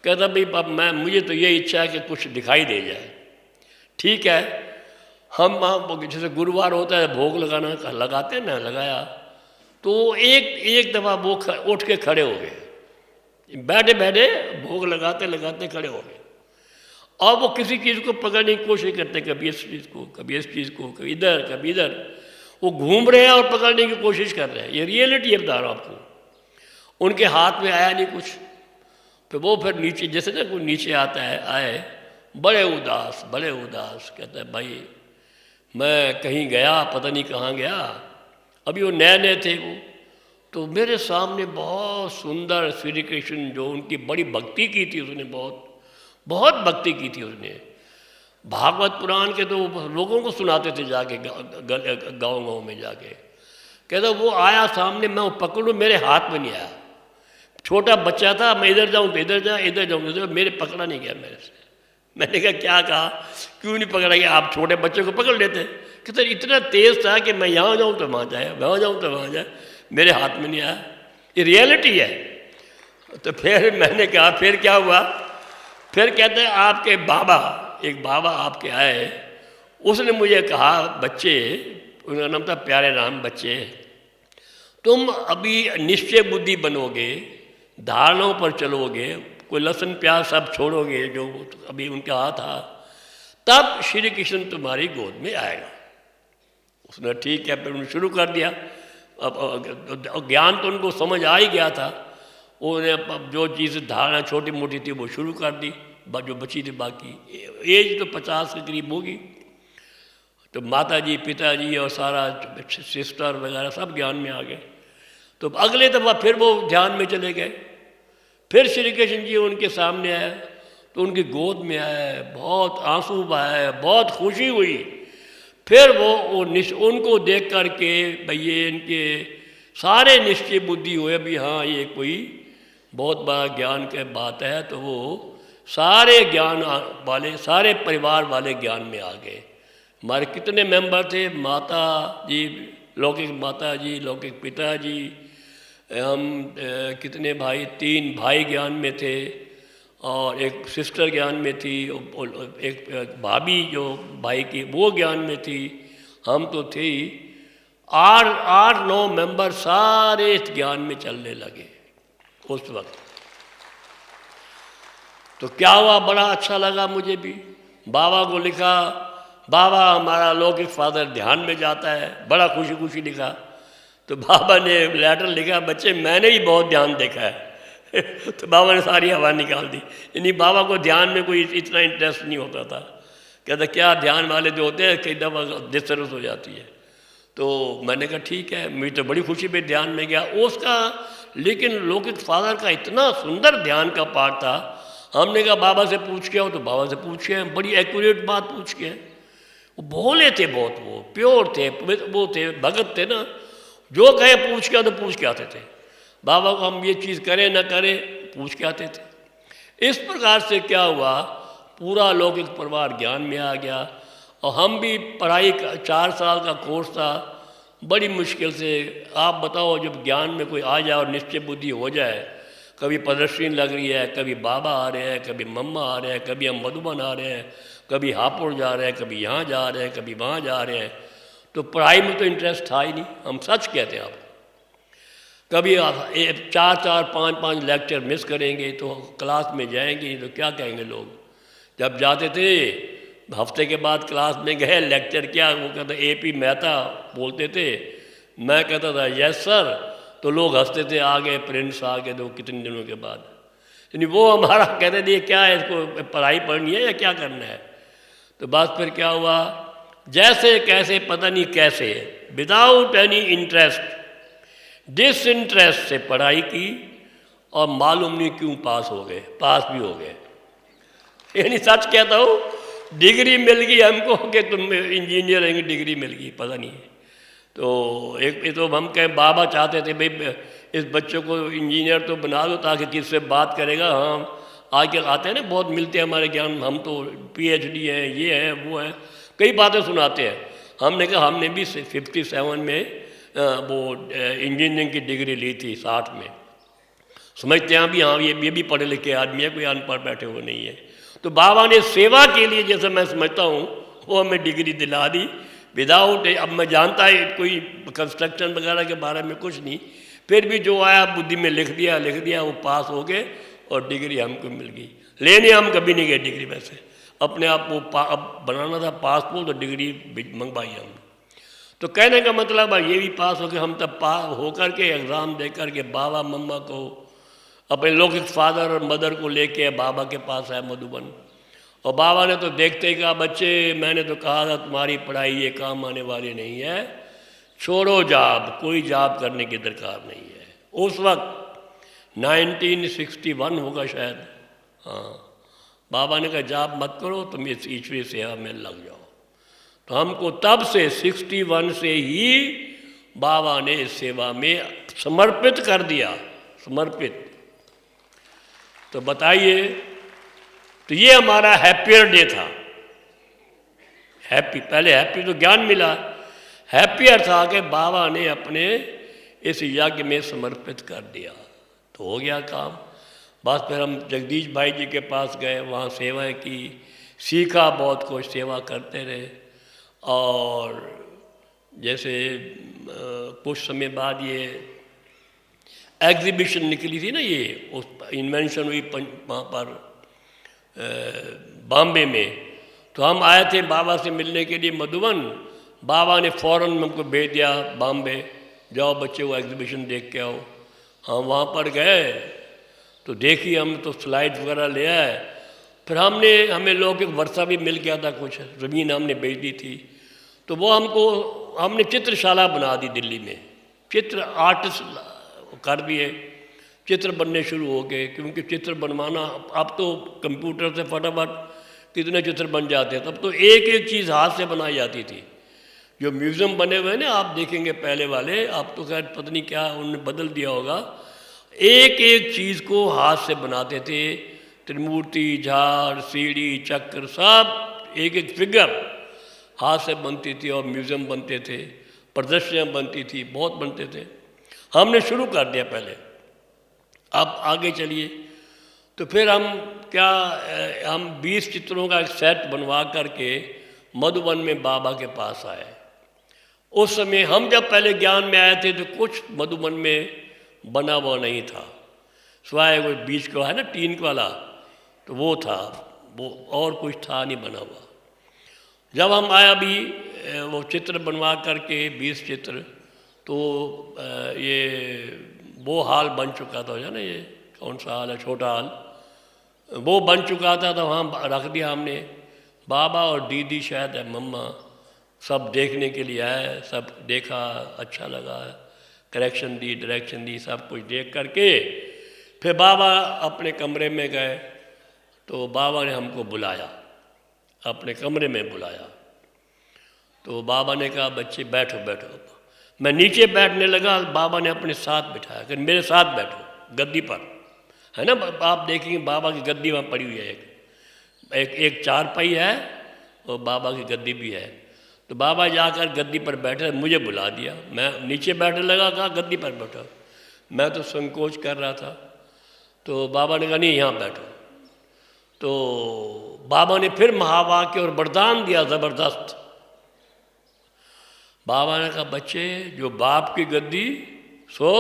कहता भाई मुझे तो ये इच्छा है कि कुछ दिखाई दे जाए। ठीक है, हम जैसे गुरुवार होता है भोग लगाते हैं ना, लगाया तो एक दफ़ा वो उठ के खड़े हो गए, बैठे बैठे भोग लगाते लगाते खड़े हो गए, और वो किसी चीज़ को पकड़ने की कोशिश करते, कभी इस चीज़ को, कभी इस चीज़ को, कभी इधर, वो घूम रहे हैं और पकड़ने की कोशिश कर रहे हैं। ये रियलिटी है, बता रहा हूँ आपको। उनके हाथ में आया नहीं कुछ, वो फिर नीचे, जैसे ना कोई नीचे आता है, आए बड़े उदास, कहते हैं भाई मैं कहीं गया, पता नहीं कहाँ गया, अभी वो नए थे वो, तो मेरे सामने बहुत सुंदर श्री कृष्ण, जो उनकी बड़ी भक्ति की थी उसने, बहुत भक्ति की थी उसने। भागवत पुराण के तो लोगों को सुनाते थे जाके गाँव में जाके। कहता वो आया सामने, मैं वो पकड़ूँ, मेरे हाथ में नहीं आया, छोटा बच्चा था, मैं इधर जाऊँ तो इधर जाऊँ, इधर जाऊँ तो मेरे पकड़ा नहीं गया मेरे से। मैंने कहा क्या कहा, क्यों नहीं पकड़ा गया, आप छोटे बच्चे को पकड़ लेते। कहते इतना तेज़ था कि मैं यहाँ जाऊँ तो वहाँ जाए, वहाँ जाऊँ तो वहाँ जाए, मेरे हाथ में नहीं आया। ये रियलिटी है। तो फिर मैंने कहा फिर क्या हुआ, फिर कहते हैं आपके बाबा, एक बाबा आपके आए, उसने मुझे कहा बच्चे, उनका नाम था प्यारे राम, बच्चे तुम अभी निश्चय बुद्धि बनोगे, धारणाओं पर चलोगे, कोई लहसुन प्याज सब छोड़ोगे जो अभी उनका हाथ था, तब श्री कृष्ण तुम्हारी गोद में आएगा। उसने ठीक है, फिर उन्होंने शुरू कर दिया। अब ज्ञान तो उनको समझ आ ही गया था, उन्होंने जो चीज़ धारणा छोटी मोटी थी वो शुरू कर दी, जो बची थी बाकी। एज तो 50 के करीब होगी, तो माता जी, पिताजी और सारा सिस्टर वगैरह सब ज्ञान में आ गए। तो अगले दफ़ा फिर वो ध्यान में चले गए, फिर श्री कृष्ण जी उनके सामने आए, तो उनकी गोद में आए, बहुत आंसू बहाए, बहुत खुशी हुई। फिर वो उनको देख कर के भाई ये इनके सारे निश्चय बुद्धि हुए भी, हाँ ये कोई बहुत बड़ा ज्ञान की बात है। तो वो सारे ज्ञान वाले, सारे परिवार वाले ज्ञान में आ गए। हमारे कितने मेंबर थे, माता जी, लौकिक माता जी, लौकिक पिताजी, हम कितने भाई, 3 भाई ज्ञान में थे और एक सिस्टर ज्ञान में थी, एक भाभी जो भाई की वो ज्ञान में थी, हम तो थे ही 8-9 मेंबर सारे इस ज्ञान में चलने लगे उस वक्त। तो क्या हुआ, बड़ा अच्छा लगा मुझे भी। बाबा को लिखा, बाबा हमारा लौकिक फादर ध्यान में जाता है, बड़ा खुशी खुशी लिखा। तो बाबा ने लेटर लिखा, बच्चे मैंने ही बहुत ध्यान देखा है। तो बाबा ने सारी हवा निकाल दी। यानी बाबा को ध्यान में कोई इतना इंटरेस्ट नहीं होता था। कहता क्या ध्यान वाले जो होते हैं कई दफ़ा डिस्टर्बेंस हो जाती है। तो मैंने कहा ठीक है, मुझे तो बड़ी खुशी पे ध्यान में गया उसका। लेकिन लौकिक फादर का इतना सुंदर ध्यान का पाठ था, हमने कहा बाबा से पूछ के आओ, तो बाबा से पूछ के, बड़ी एक्यूरेट बात पूछ के। वो भोले थे बहुत, वो प्योर थे, वो थे, भगत थे ना, जो कहे पूछ के, तो पूछ के आते थे। बाबा को हम ये चीज़ करें ना करें, पूछ के आते थे। इस प्रकार से क्या हुआ, पूरा लौकिक परिवार ज्ञान में आ गया। और हम भी पढ़ाई का 4 साल का कोर्स था, बड़ी मुश्किल से। आप बताओ, जब ज्ञान में कोई आ जाए और निश्चय बुद्धि हो जाए, कभी प्रदर्शनी लग रही है, कभी बाबा आ रहे हैं, कभी मम्मा आ रहे हैं, कभी हम मधुबन आ रहे हैं, कभी हापुड़ जा रहे हैं, कभी यहाँ जा रहे हैं, कभी वहाँ जा रहे हैं, तो पढ़ाई में तो इंटरेस्ट था ही नहीं। हम सच कहते हैं, आप कभी 4-4, 5-5 लेक्चर मिस करेंगे तो क्लास में जाएंगे तो क्या कहेंगे लोग। जब जाते थे हफ्ते के बाद क्लास में गए, लेक्चर क्या, वो कहते AP मेहता बोलते थे, मैं कहता था यस सर, तो लोग हंसते थे, आ गए प्रिंस आ गए, तो कितने दिनों के बाद। यानी वो हमारा कहते थे क्या है, इसको पढ़ाई पढ़नी है या क्या करना है। तो बस फिर क्या हुआ, जैसे कैसे पता नहीं कैसे, विदाउट एनी इंटरेस्ट, डिसइंटरेस्ट से पढ़ाई की और मालूम नहीं क्यों पास हो गए, पास भी हो गए। यानी सच कहता हूँ, डिग्री मिल गई हमको कि तुम इंजीनियरिंग डिग्री मिल गई, पता नहीं है। तो एक तो हम कहें बाबा चाहते थे भाई इस बच्चों को इंजीनियर तो बना दो ताकि किससे बात करेगा। हाँ, आजकल आते हैं ना, बहुत मिलते हैं हमारे ज्ञान, हम तो PhD है, ये है वो है, कई बातें सुनाते हैं। हमने कहा हमने भी 57 में वो इंजीनियरिंग की डिग्री ली थी, 60 में। समझते हैं भी हाँ ये भी पढ़े लिखे आदमी है, कोई अनपढ़ बैठे हुए नहीं है। तो बाबा ने सेवा के लिए, जैसे मैं समझता हूँ, वो हमें डिग्री दिला दी विदाउट। अब मैं जानता है कोई कंस्ट्रक्शन वगैरह के बारे में कुछ नहीं, फिर भी जो आया बुद्धि में लिख दिया, वो पास हो गए और डिग्री हमको मिल गई। लेने हम कभी नहीं गए डिग्री, वैसे अपने आप वो अब बनाना था पासपोर्ट, तो डिग्री मंगवाई हमने। तो कहने का मतलब ये भी पास हो गए। हम तब पास होकर के एग्ज़ाम दे करके बाबा मम्मा को, अपने लौकिक फादर और मदर को लेके बाबा के पास आए मधुबन। और बाबा ने तो देखते ही कहा, बच्चे मैंने तो कहा था तुम्हारी पढ़ाई ये काम आने वाली नहीं है, छोड़ो जॉब, कोई जॉब करने की दरकार नहीं है। उस वक्त 1961 होगा शायद। हाँ, बाबा ने कहा जॉब मत करो, तुम इस ईश्वरीय सेवा में लग जाओ। तो हमको तब से 61 से ही बाबा ने इस सेवा में समर्पित कर दिया, समर्पित। तो बताइए, तो ये हमारा हैप्पियर डे था। हैप्पी, पहले हैप्पी तो ज्ञान मिला, हैप्पियर था कि बाबा ने अपने इस यज्ञ में समर्पित कर दिया। तो हो गया काम। बस फिर हम जगदीश भाई जी के पास गए, वहाँ सेवाएं की, सीखा बहुत कुछ, सेवा करते रहे। और जैसे कुछ समय बाद ये एग्जीबिशन निकली थी ना, ये उस इन्वेंशन हुई वहाँ पर बॉम्बे में। तो हम आए थे बाबा से मिलने के लिए मधुबन। बाबा ने फ़ौरन हमको भेज दिया बॉम्बे, जाओ बच्चे वो एग्जीबिशन देख के आओ। हम वहाँ पर गए तो देखी, हम तो स्लाइड वगैरह ले आए। फिर हमें लौकिक वर्षा भी मिल गया था, कुछ ज़मीन हमने बेच दी थी। तो वो हमने चित्रशाला बना दी दिल्ली में, चित्र आर्टिस्ट कर दिए, चित्र बनने शुरू हो गए। क्योंकि चित्र बनवाना, अब तो कंप्यूटर से फटाफट कितने चित्र बन जाते हैं, तब तो एक एक चीज़ हाथ से बनाई जाती थी। जो म्यूज़ियम बने हुए हैं ना, आप देखेंगे पहले वाले, अब तो खैर पता नहीं क्या उन्होंने बदल दिया होगा। एक एक चीज़ को हाथ से बनाते थे, त्रिमूर्ति, झाड़, सीढ़ी, चक्र, सब एक एक फिगर हाथ से बनती थी। और म्यूज़ियम बनते थे, प्रदर्शनियाँ बनती थी, बहुत बनते थे। हमने शुरू कर दिया पहले। अब आगे चलिए, तो फिर हम 20 चित्रों का एक सेट बनवा करके मधुबन में बाबा के पास आए। उस समय हम जब पहले ज्ञान में आए थे तो कुछ मधुबन में बना हुआ नहीं था, सिवाय वो बीच का है ना टीन वाला, तो वो था, वो और कुछ था नहीं बना हुआ। जब हम आया भी वो चित्र बनवा करके 20 चित्र, तो ये वो हाल बन चुका था ना, ये कौन सा हाल है, छोटा हाल, वो बन चुका था। तो वहाँ रख दिया हमने। बाबा और दीदी शायद है मम्मा सब देखने के लिए आए, सब देखा, अच्छा लगा, करेक्शन दी, डायरेक्शन दी, सब कुछ देख करके फिर बाबा अपने कमरे में गए। तो बाबा ने हमको बुलाया, अपने कमरे में बुलाया। तो बाबा ने कहा बच्चे बैठो बैठो। मैं नीचे बैठने लगा, बाबा ने अपने साथ बिठाया कि मेरे साथ बैठो गद्दी पर, है ना। आप देखेंगे बाबा की गद्दी वहाँ पड़ी हुई है, एक चारपाई है और बाबा की गद्दी भी है। तो बाबा जाकर गद्दी पर बैठे, मुझे बुला दिया। मैं नीचे बैठने लगा, कहा गद्दी पर बैठो। मैं तो संकोच कर रहा था। तो बाबा ने कहा नहीं यहाँ बैठो। तो बाबा ने फिर महावाक्य और वरदान दिया ज़बरदस्त। बाबा ने कहा बच्चे, जो बाप की गद्दी सो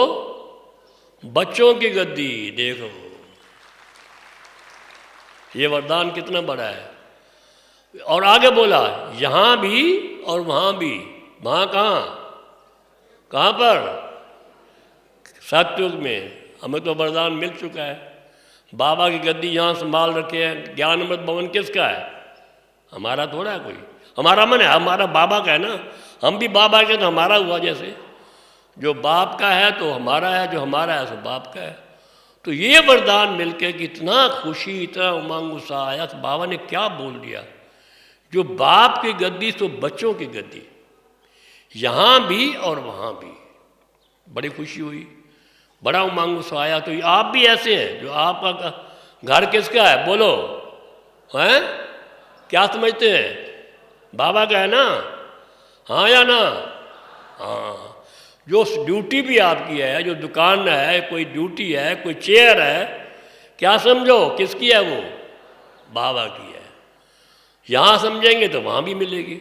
बच्चों की गद्दी। देखो ये वरदान कितना बड़ा है। और आगे बोला यहाँ भी और वहाँ भी। वहाँ कहाँ पर? सतयुग में। हमें तो वरदान मिल चुका है। बाबा की गद्दी यहाँ संभाल रखे हैं। ज्ञान अमृत भवन किसका है? हमारा थोड़ा है कोई। हमारा मन है, हमारा बाबा का है ना। हम भी बाबा के तो हमारा हुआ। जैसे जो बाप का है तो हमारा है, जो हमारा है तो बाप का है। तो ये वरदान मिलकर कि इतना खुशी, इतना उमंग उत्साह आया। तो बाबा ने क्या बोल दिया, जो बाप की गद्दी तो बच्चों की गद्दी, यहाँ भी और वहाँ भी। बड़ी खुशी हुई, बड़ा उमंग उत्साह आया। तो आप भी ऐसे हैं, जो आपका घर किसका है बोलो, हैं? क्या समझते हैं, बाबा का है ना? हाँ या ना? हाँ। जो ड्यूटी भी आपकी है, जो दुकान है, कोई ड्यूटी है, कोई चेयर है, क्या समझो किसकी है वो? बाबा की है। यहाँ समझेंगे तो वहाँ भी मिलेगी।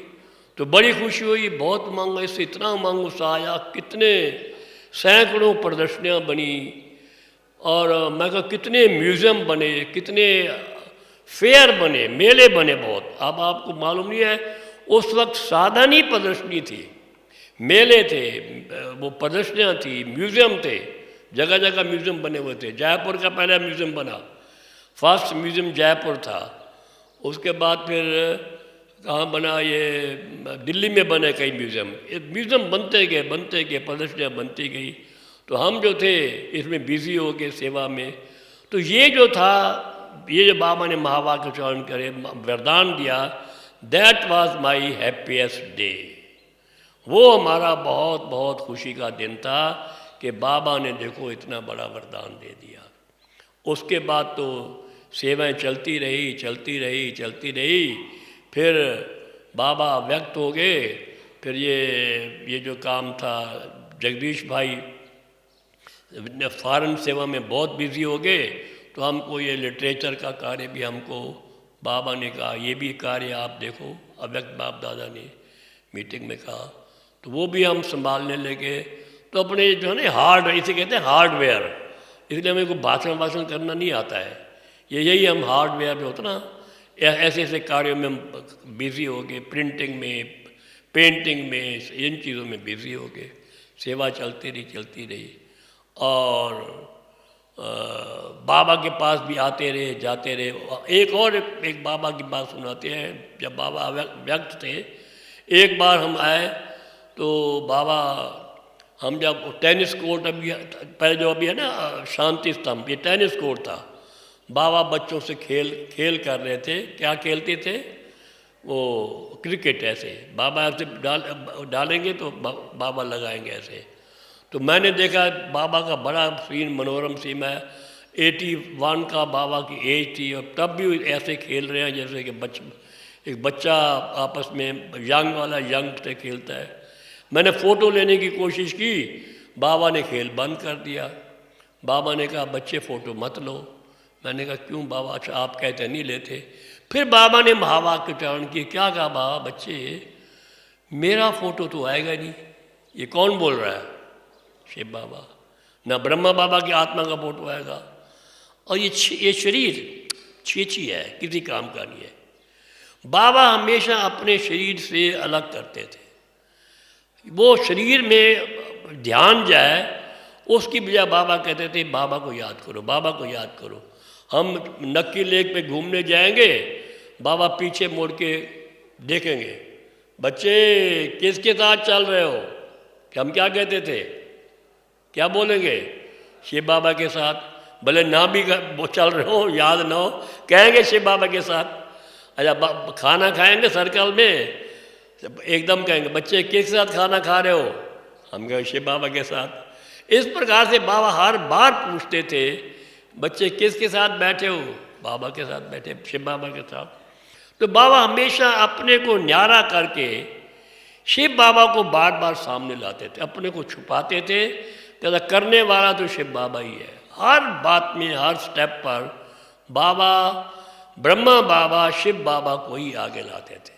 तो बड़ी खुशी हुई, बहुत उमंग, इससे इतना उमंग उत्साह आया। कितने सैकड़ों प्रदर्शनियाँ बनी, और मैं कहा कितने म्यूज़ियम बने, कितने फेयर बने, मेले बने बहुत। अब आपको मालूम नहीं है, उस वक्त साधन ही प्रदर्शनी थी, मेले थे, वो प्रदर्शनियाँ थी, म्यूज़ियम थे, जगह जगह म्यूज़ियम बने हुए थे। जयपुर का पहला म्यूज़ियम बना, फर्स्ट म्यूज़ियम जयपुर था। उसके बाद फिर कहाँ बना, ये दिल्ली में बने कई म्यूज़ियम। म्यूज़ियम बनते गए, प्रदर्शनियाँ बनती गई। तो हम जो थे इसमें बिज़ी हो गए सेवा में। तो ये जो था, ये जो बाबा ने महावाक्य उच्चारण करे, वरदान दिया, that was my happiest day. वो हमारा बहुत बहुत खुशी का दिन था कि बाबा ने देखो इतना बड़ा वरदान दे दिया। उसके बाद तो सेवाएं चलती रही। फिर बाबा व्यक्त हो गए। फिर ये जो काम था, जगदीश भाई फॉरेन सेवा में बहुत बिजी हो गए। तो हमको ये लिटरेचर का कार्य भी हमको बाबा ने कहा, ये भी कार्य आप देखो, अव्यक्त बाप दादा ने मीटिंग में कहा। तो वो भी हम संभालने लगे। तो अपने जो है ना हार्ड, इसे कहते हैं हार्डवेयर, इसलिए हमें को भाषण करना नहीं आता है। यही हम हार्डवेयर जो होता ना, ऐसे ऐसे कार्यों में हम बिज़ी हो गए, प्रिंटिंग में, पेंटिंग में, इन चीज़ों में बिज़ी हो गए। सेवा चलती रही। और बाबा के पास भी आते रहे, जाते रहे। एक बाबा की बात सुनाते हैं। जब बाबा व्यक्त थे, एक बार हम आए तो बाबा, हम जब टेनिस कोर्ट, अभी पहले जो अभी है ना शांति स्तंभ, ये टेनिस कोर्ट था। बाबा बच्चों से खेल कर रहे थे। क्या खेलते थे वो? क्रिकेट। ऐसे बाबा ऐसे डालेंगे तो बाबा लगाएंगे ऐसे। तो मैंने देखा बाबा का बड़ा सीन, मनोरम सीन है। 81 का बाबा की एज थी, और तब भी ऐसे खेल रहे हैं जैसे कि एक बच्चा आपस में यंग से खेलता है। मैंने फ़ोटो लेने की कोशिश की, बाबा ने खेल बंद कर दिया। बाबा ने कहा बच्चे फ़ोटो मत लो। मैंने कहा क्यों बाबा? अच्छा आप कहते नहीं लेते। फिर बाबा ने महावाक्य उच्चारण किए। क्या कहा बाबा? बच्चे मेरा फ़ोटो तो आएगा नहीं। ये कौन बोल रहा है? शिव बाबा। ना ब्रह्मा बाबा की आत्मा का फोटो आएगा। और ये शरीर छीछी है, किसी काम का नहीं है। बाबा हमेशा अपने शरीर से अलग करते थे। वो शरीर में ध्यान जाए, उसकी बजाय बाबा कहते थे बाबा को याद करो, बाबा को याद करो। हम नक्की लेक पे घूमने जाएंगे, बाबा पीछे मुड़ के देखेंगे, बच्चे किसके साथ चल रहे हो? कि हम क्या कहते थे, क्या बोलेंगे? शिव बाबा के साथ। भले ना भी चल रहे हो, याद ना हो, कहेंगे शिव बाबा के साथ। अच्छा खाना खाएंगे सर्कल में, एकदम कहेंगे बच्चे किसके साथ खाना खा रहे हो? हम कहें शिव बाबा के साथ। इस प्रकार से बाबा हर बार पूछते थे बच्चे किसके साथ बैठे हो? बाबा के साथ बैठे, शिव बाबा के साथ। तो बाबा हमेशा अपने को न्यारा करके शिव बाबा को बार बार सामने लाते थे, अपने को छुपाते थे। कहता करने वाला तो शिव बाबा ही है। हर बात में, हर स्टेप पर बाबा, ब्रह्मा बाबा, शिव बाबा को ही आगे लाते थे।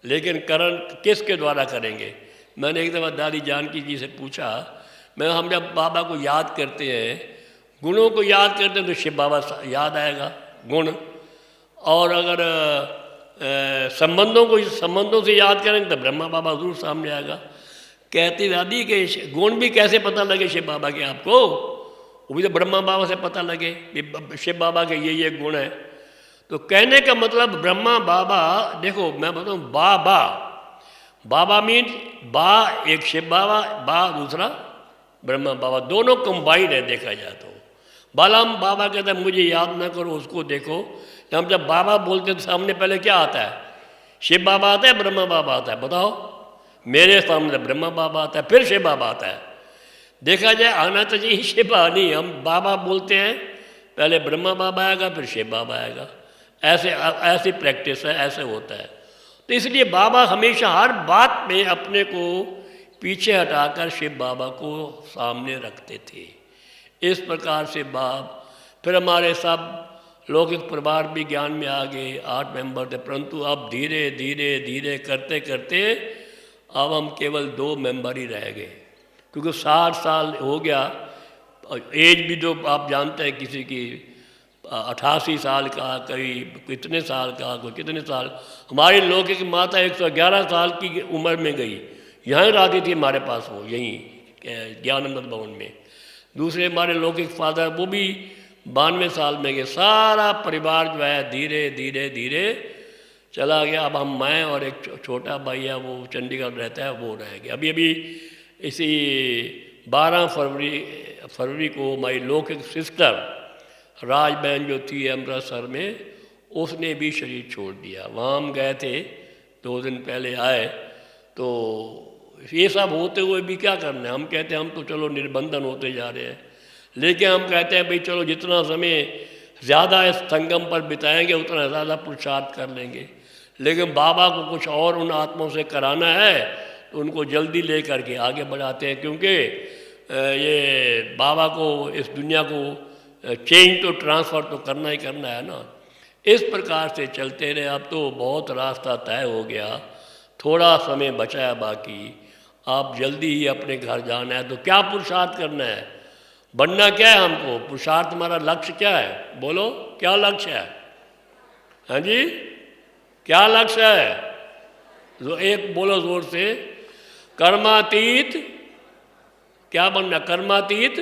लेकिन करण किसके द्वारा करेंगे? मैंने एक दफ़ा दादी जानकी जी से पूछा, हम जब बाबा को याद करते हैं, गुणों को याद करते हैं तो शिव बाबा याद आएगा गुण। और अगर संबंधों से याद करेंगे तो ब्रह्मा बाबा जरूर सामने आएगा। कहती दादी कि गुण भी कैसे पता लगे शिव बाबा के आपको? वो भी तो ब्रह्मा बाबा से पता लगे शिव बाबा के ये गुण है। तो कहने का मतलब ब्रह्मा बाबा, देखो मैं बताऊँ, बाबा मीन्स बा एक शिव बाबा, बा दूसरा ब्रह्मा बाबा, दोनों कंबाइंड है देखा जाए तो। बालाम बाबा कहता है मुझे याद ना करो, उसको देखो। हम जब बाबा बोलते तो सामने पहले क्या आता है? शिव बाबा आता है, ब्रह्मा बाबा आता है? बताओ। मेरे सामने ब्रह्मा बाबा आता है, फिर शिव बाबा आता है। देखा जाए आना तो चाहिए शिव बाबा, नहीं, हम बाबा बोलते हैं, पहले ब्रह्मा बाबा आएगा फिर शिव बाबा आएगा। ऐसी प्रैक्टिस है, ऐसे होता है। तो इसलिए बाबा हमेशा हर बात में अपने को पीछे हटाकर शिव बाबा को सामने रखते थे। इस प्रकार से बाप, फिर हमारे सब लौकिक परिवार भी ज्ञान में आ गए, 8 मेंबर थे, परंतु अब धीरे धीरे धीरे करते करते अब हम केवल 2 मेंबर ही रह गए, क्योंकि 60 साल हो गया। एज भी जो आप जानते हैं, किसी की 88 साल का, कोई कितने साल का, कोई कितने साल। हमारी लौकिक माता 111 साल की उम्र में गई, यहाँ रहती थी हमारे पास, वो यहीं ज्ञानानंद भवन में। दूसरे हमारे लौकिक फादर वो भी 92 साल में गए। सारा परिवार जो है धीरे धीरे धीरे चला गया। अब हम, मैं और एक छोटा भाई है, वो चंडीगढ़ रहता है, वो रह गया। अभी अभी इसी 12 फरवरी को हमारी लौकिक सिस्टर राज बहन जो थी अमृतसर में, उसने भी शरीर छोड़ दिया। वहाँ हम गए थे, 2 दिन पहले आए। तो ये सब होते हुए भी क्या करना है? हम कहते हैं हम तो चलो निर्बंधन होते जा रहे हैं, लेकिन हम कहते हैं भाई चलो जितना समय ज़्यादा इस संगम पर बिताएंगे उतना ज़्यादा पुरुषार्थ कर लेंगे। लेकिन बाबा को कुछ और उन आत्माओं से कराना है तो उनको जल्दी ले करके आगे बढ़ाते हैं, क्योंकि ये बाबा को, इस दुनिया को चेंज तो, ट्रांसफ़र तो करना ही करना है ना। इस प्रकार से चलते रहे। अब तो बहुत रास्ता तय हो गया, थोड़ा समय बचा है बाकी। आप जल्दी ही अपने घर जाना है, तो क्या पुरुषार्थ करना है? बनना क्या है हमको? पुरुषार्थ हमारा लक्ष्य क्या है? बोलो, क्या लक्ष्य है? हाँ जी, क्या लक्ष्य है? जो एक बोलो जोर से, कर्मातीत। क्या बनना? कर्मातीत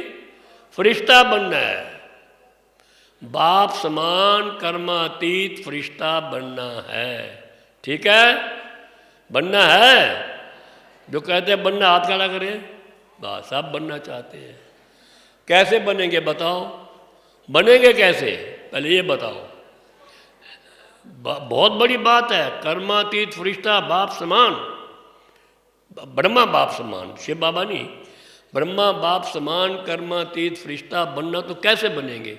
फरिश्ता बनना है। बाप समान कर्मातीत फरिश्ता बनना है। ठीक है, बनना है। जो कहते हैं बनना, हाथ खड़ा करें। बस, सब बनना चाहते हैं। कैसे बनेंगे बताओ? बनेंगे कैसे, पहले ये बताओ। बहुत बड़ी बात है। कर्मातीत फरिश्ता, बाप समान, ब्रह्मा बाप समान, शिव बाबा नहीं, ब्रह्मा बाप समान कर्मातीत फरिश्ता बनना तो कैसे बनेंगे?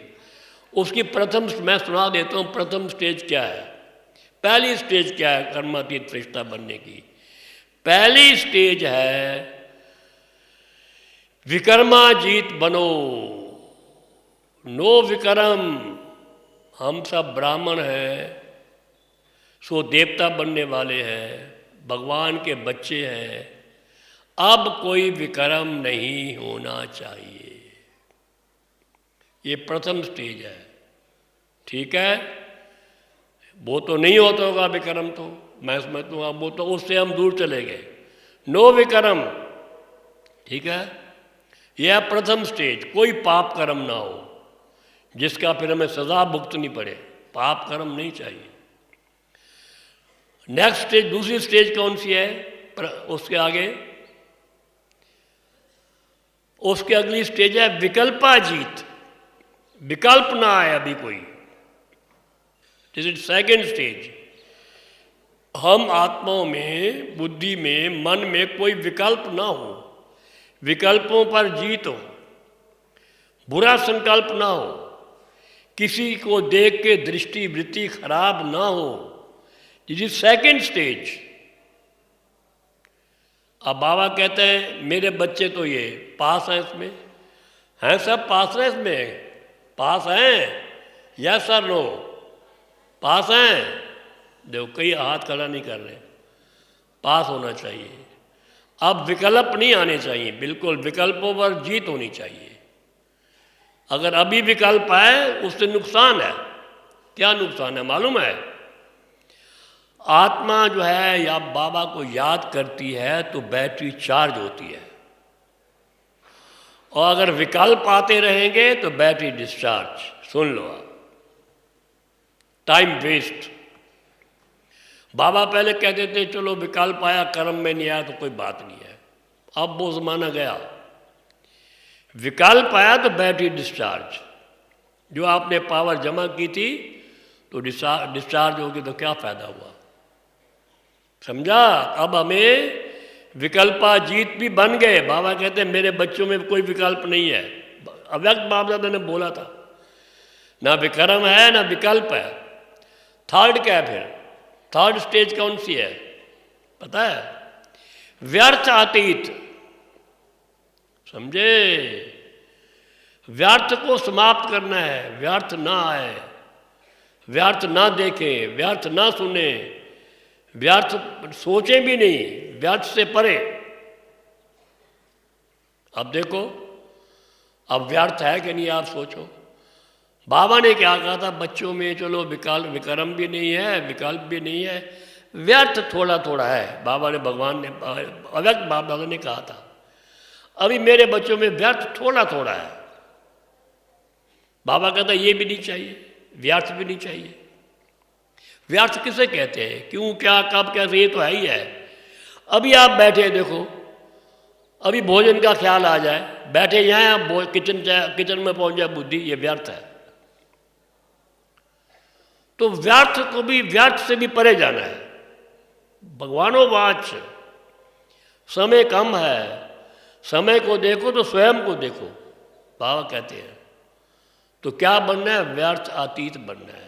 उसकी प्रथम, मैं सुना देता हूँ, प्रथम स्टेज क्या है, पहली स्टेज क्या है कर्मातीत फरिश्ता बनने की। पहली स्टेज है विकर्माजीत बनो। नो विक्रम, हम सब ब्राह्मण हैं, सो देवता बनने वाले हैं, भगवान के बच्चे हैं। अब कोई विक्रम नहीं होना चाहिए। ये प्रथम स्टेज है। ठीक है, वो तो नहीं होता होगा विक्रम, तो मैं समझता हूँ वो तो, उससे हम दूर चले गए। नो विक्रम, ठीक है। यह प्रथम स्टेज, कोई पाप कर्म ना हो जिसका फिर हमें सजा भुगतनी पड़े। पाप कर्म नहीं चाहिए। नेक्स्ट स्टेज, दूसरी स्टेज कौन सी है? उसके आगे, उसके अगली स्टेज है विकल्पाजीत। विकल्प ना आए अभी कोई। This is second stage. हम आत्माओं में, बुद्धि में, मन में कोई विकल्प ना हो, विकल्पों पर जीत हो, बुरा संकल्प ना हो, किसी को देख के दृष्टि वृत्ति खराब ना हो। This is second stage. अब बाबा कहते हैं मेरे बच्चे तो ये पास हैं, इसमें हैं, सब पास हैं, इसमें पास हैं, यस सर नो, पास हैं। देखो कई हाथ खड़ा नहीं कर रहे। पास होना चाहिए। अब विकल्प नहीं आने चाहिए, बिल्कुल विकल्पों पर जीत होनी चाहिए। अगर अभी विकल्प आए उससे नुकसान है। क्या नुकसान है मालूम है? आत्मा जो है या बाबा को याद करती है तो बैटरी चार्ज होती है, और अगर विकल्प आते रहेंगे तो बैटरी डिस्चार्ज। सुन लो आप, टाइम वेस्ट। बाबा पहले कहते थे चलो विकल्प आया, कर्म में नहीं आया तो कोई बात नहीं है। अब वो जमाना गया, विकल्प आया तो बैटरी डिस्चार्ज। जो आपने पावर जमा की थी तो डिस्चार्ज होगी तो क्या फायदा हुआ? समझा? अब हमें विकल्पाजीत भी बन गए। बाबा कहते हैं मेरे बच्चों में कोई विकल्प नहीं है। अव्यक्त बाप दादा ने बोला था, ना विक्रम है ना विकल्प है। थर्ड क्या है फिर? थर्ड स्टेज कौन सी है पता है? व्यर्थ अतीत। समझे? व्यर्थ को समाप्त करना है। व्यर्थ ना आए, व्यर्थ ना देखें, व्यर्थ ना सुने, व्यर्थ सोचें भी नहीं, व्यर्थ से परे। अब देखो अब व्यर्थ है कि नहीं, आप सोचो। बाबा ने क्या कहा था? बच्चों में चलो विक्रम भी नहीं है, विकल्प भी नहीं है, व्यर्थ थोड़ा थोड़ा है। बाबा ने, भगवान ने, अव्यक्त बाप दादा ने कहा था अभी मेरे बच्चों में व्यर्थ थोड़ा थोड़ा है। बाबा कहता ये भी नहीं चाहिए, व्यर्थ भी नहीं चाहिए। व्यर्थ किसे कहते हैं? क्यों, क्या, कब, कैसे? ये तो है ही है। अभी आप बैठे देखो, अभी भोजन का ख्याल आ जाए, बैठे जाए आप, किचन में पहुंच जाए बुद्धि, ये व्यर्थ है। तो व्यर्थ को भी, व्यर्थ से भी परे जाना है। भगवानोवाच, समय कम है, समय को देखो तो स्वयं को देखो, बाबा कहते हैं। तो क्या बनना है? व्यर्थ अतीत बनना है।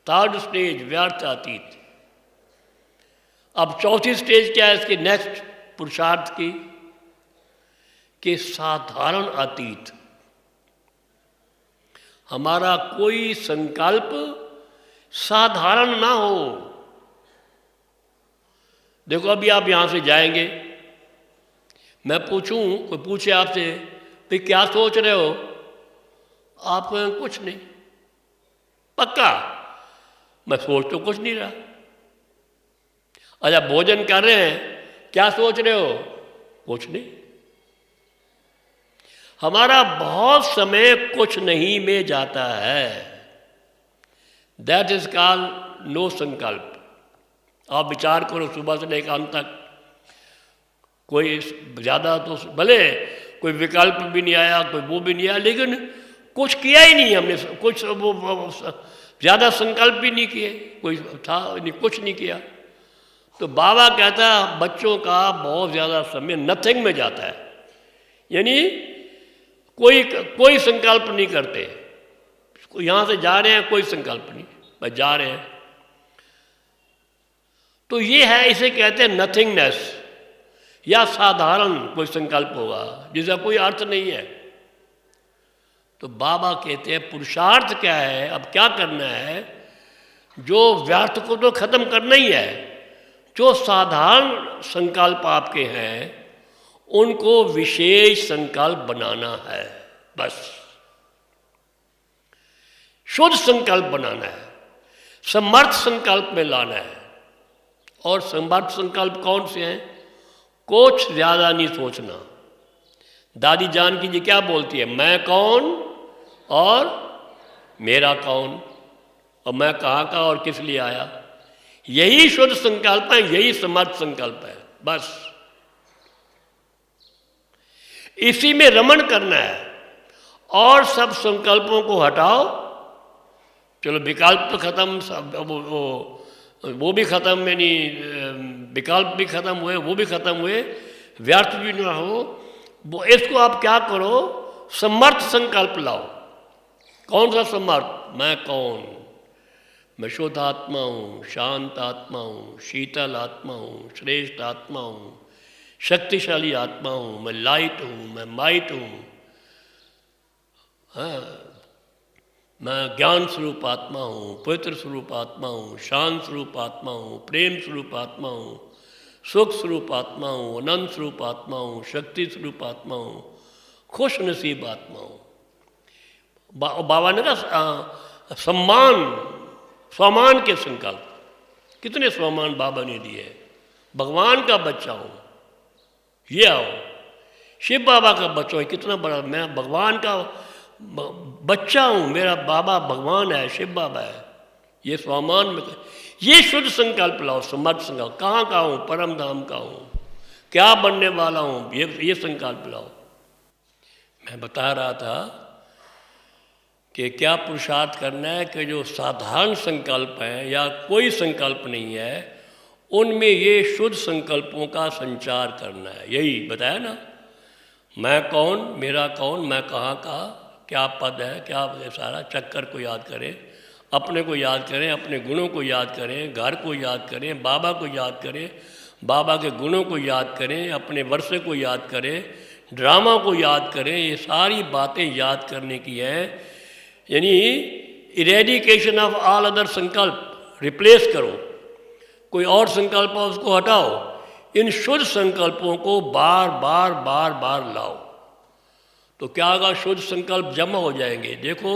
थर्ड स्टेज व्यर्थ अतीत। अब चौथी स्टेज क्या है इसकी, नेक्स्ट पुरुषार्थ की, कि साधारण अतीत। हमारा कोई संकल्प साधारण ना हो। देखो अभी आप यहां से जाएंगे, मैं पूछूं, कोई पूछे आपसे भाई क्या सोच रहे हो, आप कहें कुछ नहीं। पक्का? मैं सोच तो कुछ नहीं रहा। अच्छा भोजन कर रहे हैं, क्या सोच रहे हो? कुछ नहीं। हमारा बहुत समय कुछ नहीं में जाता है। दैट इज कॉल्ड नो संकल्प। आप विचार करो सुबह से लेकर अंत तक, कोई ज़्यादा तो भले कोई विकल्प भी नहीं आया, कोई वो भी नहीं आया, लेकिन कुछ किया ही नहीं हमने। कुछ वो ज़्यादा संकल्प भी नहीं किए, कोई था नहीं, कुछ नहीं किया। तो बाबा कहता है बच्चों का बहुत ज़्यादा समय नथिंग में जाता है, यानी कोई संकल्प नहीं करते। यहाँ से जा रहे हैं, कोई संकल्प नहीं, बस जा रहे हैं। तो ये है, इसे कहते हैं नथिंगनेस, या साधारण कोई संकल्प होगा जिसका कोई अर्थ नहीं है। तो बाबा कहते हैं पुरुषार्थ क्या है? अब क्या करना है? जो व्यर्थ को तो खत्म करना ही है, जो साधारण संकल्प आपके हैं उनको विशेष संकल्प बनाना है। बस शुद्ध संकल्प बनाना है, समर्थ संकल्प में लाना है। और समर्थ संकल्प कौन से हैं? कुछ ज्यादा नहीं सोचना। दादी जानकी जी क्या बोलती है? मैं कौन और मेरा कौन, और मैं कहाँ का और किस लिए आया। यही शुद्ध संकल्प है, यही समर्थ संकल्प है। बस इसी में रमण करना है, और सब संकल्पों को हटाओ। चलो विकल्प तो खत्म, सब वो भी खत्म, यानी विकल्प भी खत्म हुए, वो भी खत्म हुए, व्यर्थ भी ना हो। वो इसको आप क्या करो? समर्थ संकल्प लाओ। कौन सा समर्थ? मैं कौन? मैं शुद्ध आत्मा हूँ, शांत आत्मा हूँ, शीतल आत्मा हूँ, श्रेष्ठ आत्मा हूँ, शक्तिशाली आत्मा हूँ, मैं लाइट हूँ, मैं माइट हूँ, हाँ, मैं ज्ञान स्वरूप आत्मा हूँ, पवित्र स्वरूप आत्मा हूँ, शांत स्वरूप आत्मा हूँ, प्रेम स्वरूप आत्मा हूँ, सुख स्वरूप आत्मा हूँ, अनंत स्वरूप आत्मा हूँ, शक्ति स्वरूप आत्मा हूँ, खुश नसीब आत्मा हूँ। बाबा ने कहा स्वमान के संकल्प, कितने स्वमान बाबा ने दिए। भगवान का बच्चा हूँ, ये आओ। शिव बाबा का बच्चा है, कितना बड़ा, मैं भगवान का बच्चा हूँ, मेरा बाबा भगवान है, शिव बाबा है। ये स्वामान में, ये शुद्ध संकल्प लाओ, समर्थ संकल्प। कहाँ का हूँ? परम धाम का हूँ, क्या बनने वाला हूँ, ये संकल्प लाओ। मैं बता रहा था कि क्या पुरुषार्थ करना है कि जो साधारण संकल्प हैं या कोई संकल्प नहीं है उनमें ये शुद्ध संकल्पों का संचार करना है। यही बताया ना, मैं कौन, मेरा कौन, मैं कहाँ का, क्या पद है, क्या सारा चक्कर को याद करें, अपने को याद करें, अपने गुणों को याद करें, घर को याद करें, बाबा को याद करें, बाबा के गुणों को याद करें, अपने वर्षे को याद करें, ड्रामा को याद करें। ये सारी बातें याद करने की है, यानी इरेडिकेशन ऑफ ऑल अदर संकल्प, रिप्लेस करो, कोई और संकल्प हो उसको हटाओ, इन शुद्ध संकल्पों को बार बार बार बार लाओ। तो क्या होगा, शुद्ध संकल्प जमा हो जाएंगे। देखो,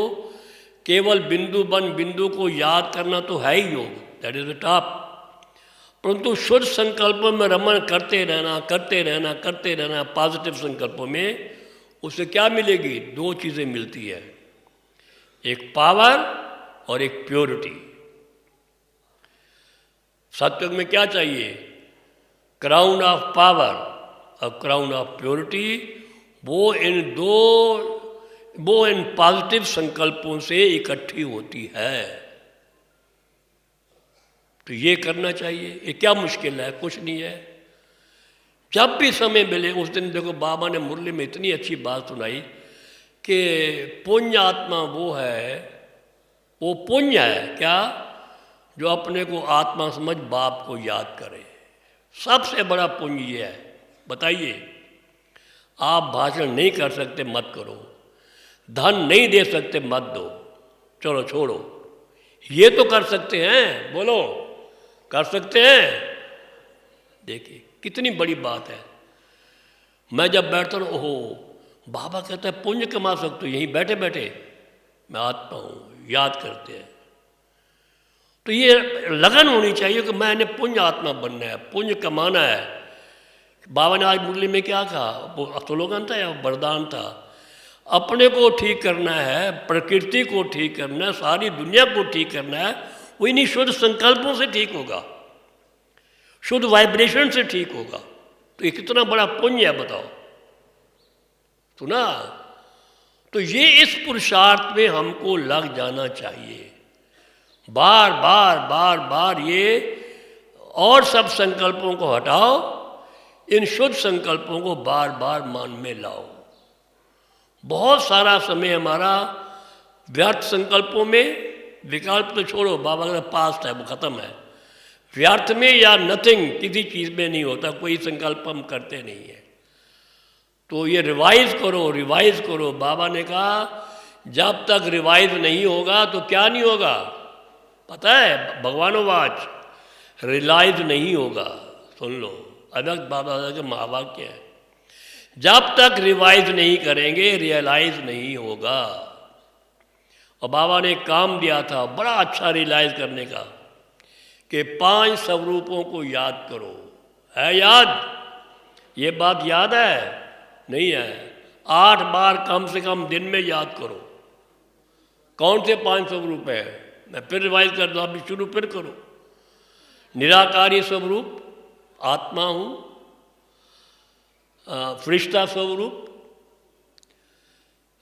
केवल बिंदु बन बिंदु को याद करना तो है ही योग, दैट इज द टॉप, परंतु शुद्ध संकल्पों में रमन करते रहना करते रहना करते रहना, पॉजिटिव संकल्पों में, उससे क्या मिलेगी? दो चीज़ें मिलती है, एक पावर और एक प्योरिटी। सत्युग में क्या चाहिए? क्राउन ऑफ पावर और क्राउन ऑफ प्योरिटी। वो इन पॉजिटिव संकल्पों से इकट्ठी होती है। तो ये करना चाहिए। ये क्या मुश्किल है? कुछ नहीं है। जब भी समय मिले, उस दिन देखो बाबा ने मुरली में इतनी अच्छी बात सुनाई कि पुण्य आत्मा वो है, वो पुण्य है क्या, जो अपने को आत्मा समझ बाप को याद करे। सबसे बड़ा पुण्य ये है। बताइए, आप भाषण नहीं कर सकते, मत करो। धन नहीं दे सकते, मत दो, चलो छोड़ो। ये तो कर सकते हैं, बोलो, कर सकते हैं। देखिए कितनी बड़ी बात है। मैं जब बैठता हूँ, ओहो, बाबा कहता है पुण्य कमा सकते हो यहीं बैठे बैठे। मैं आत्मा हूँ, याद करते हैं। तो ये लगन होनी चाहिए कि मैंने पुण्य आत्मा बनना है, पुण्य कमाना है। बाबा ने आज मुरली में क्या कहा? वो स्लोगन था या वरदान था? अपने को ठीक करना है, प्रकृति को ठीक करना है, सारी दुनिया को ठीक करना है। वो इन्हीं शुद्ध संकल्पों से ठीक होगा, शुद्ध वाइब्रेशन से ठीक होगा। तो ये कितना बड़ा पुण्य है, बताओ। सुना? तो ये इस पुरुषार्थ में हमको लग जाना चाहिए। बार बार बार बार ये और सब संकल्पों को हटाओ, इन शुद्ध संकल्पों को बार बार मन में लाओ। बहुत सारा समय हमारा व्यर्थ संकल्पों में, विकल्प तो छोड़ो, बाबा का पास्ट है, वो खत्म है। व्यर्थ में या नथिंग, किसी चीज़ में नहीं होता, कोई संकल्प हम करते नहीं है। तो ये रिवाइज करो, रिवाइज करो। बाबा ने कहा जब तक रिवाइज नहीं होगा तो क्या नहीं होगा पता है? भगवानोवाच, रियलाइज नहीं होगा। सुन लो, अव्यक्त बाबा के महावाक्य है। जब तक रिवाइज नहीं करेंगे रियलाइज नहीं होगा। और बाबा ने एक काम दिया था बड़ा अच्छा रियलाइज करने का, कि 5 स्वरूपों को याद करो। है याद? ये बात याद है? नहीं है। 8 बार कम से कम दिन में याद करो। कौन से 5 स्वरूप है? मैं फिर रिवाइज कर दूँ, अभी शुरू फिर करो। निराकारी स्वरूप आत्मा हूँ, फरिश्ता स्वरूप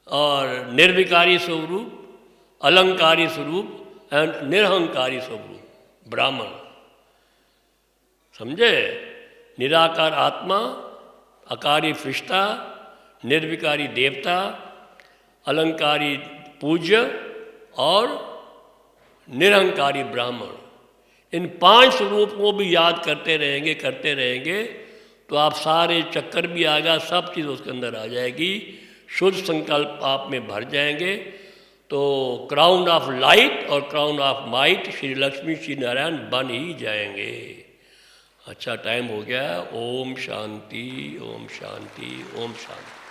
और निर्विकारी स्वरूप, अलंकारी स्वरूप एंड निरहंकारी स्वरूप ब्राह्मण। समझे? निराकार आत्मा, अकारी फरिश्ता, निर्विकारी देवता, अलंकारी पूज्य और निरहंकारी ब्राह्मण। इन 5 स्वरूप को भी याद करते रहेंगे तो आप सारे चक्कर भी आएगा, सब चीज़ उसके अंदर आ जाएगी। शुद्ध संकल्प आप में भर जाएंगे। तो क्राउन ऑफ लाइट और crown of might Shri Lakshmi Shri Narayan बन ही जाएंगे। अच्छा, टाइम हो गया। ओम शांति, ओम शांति, ओम शांति।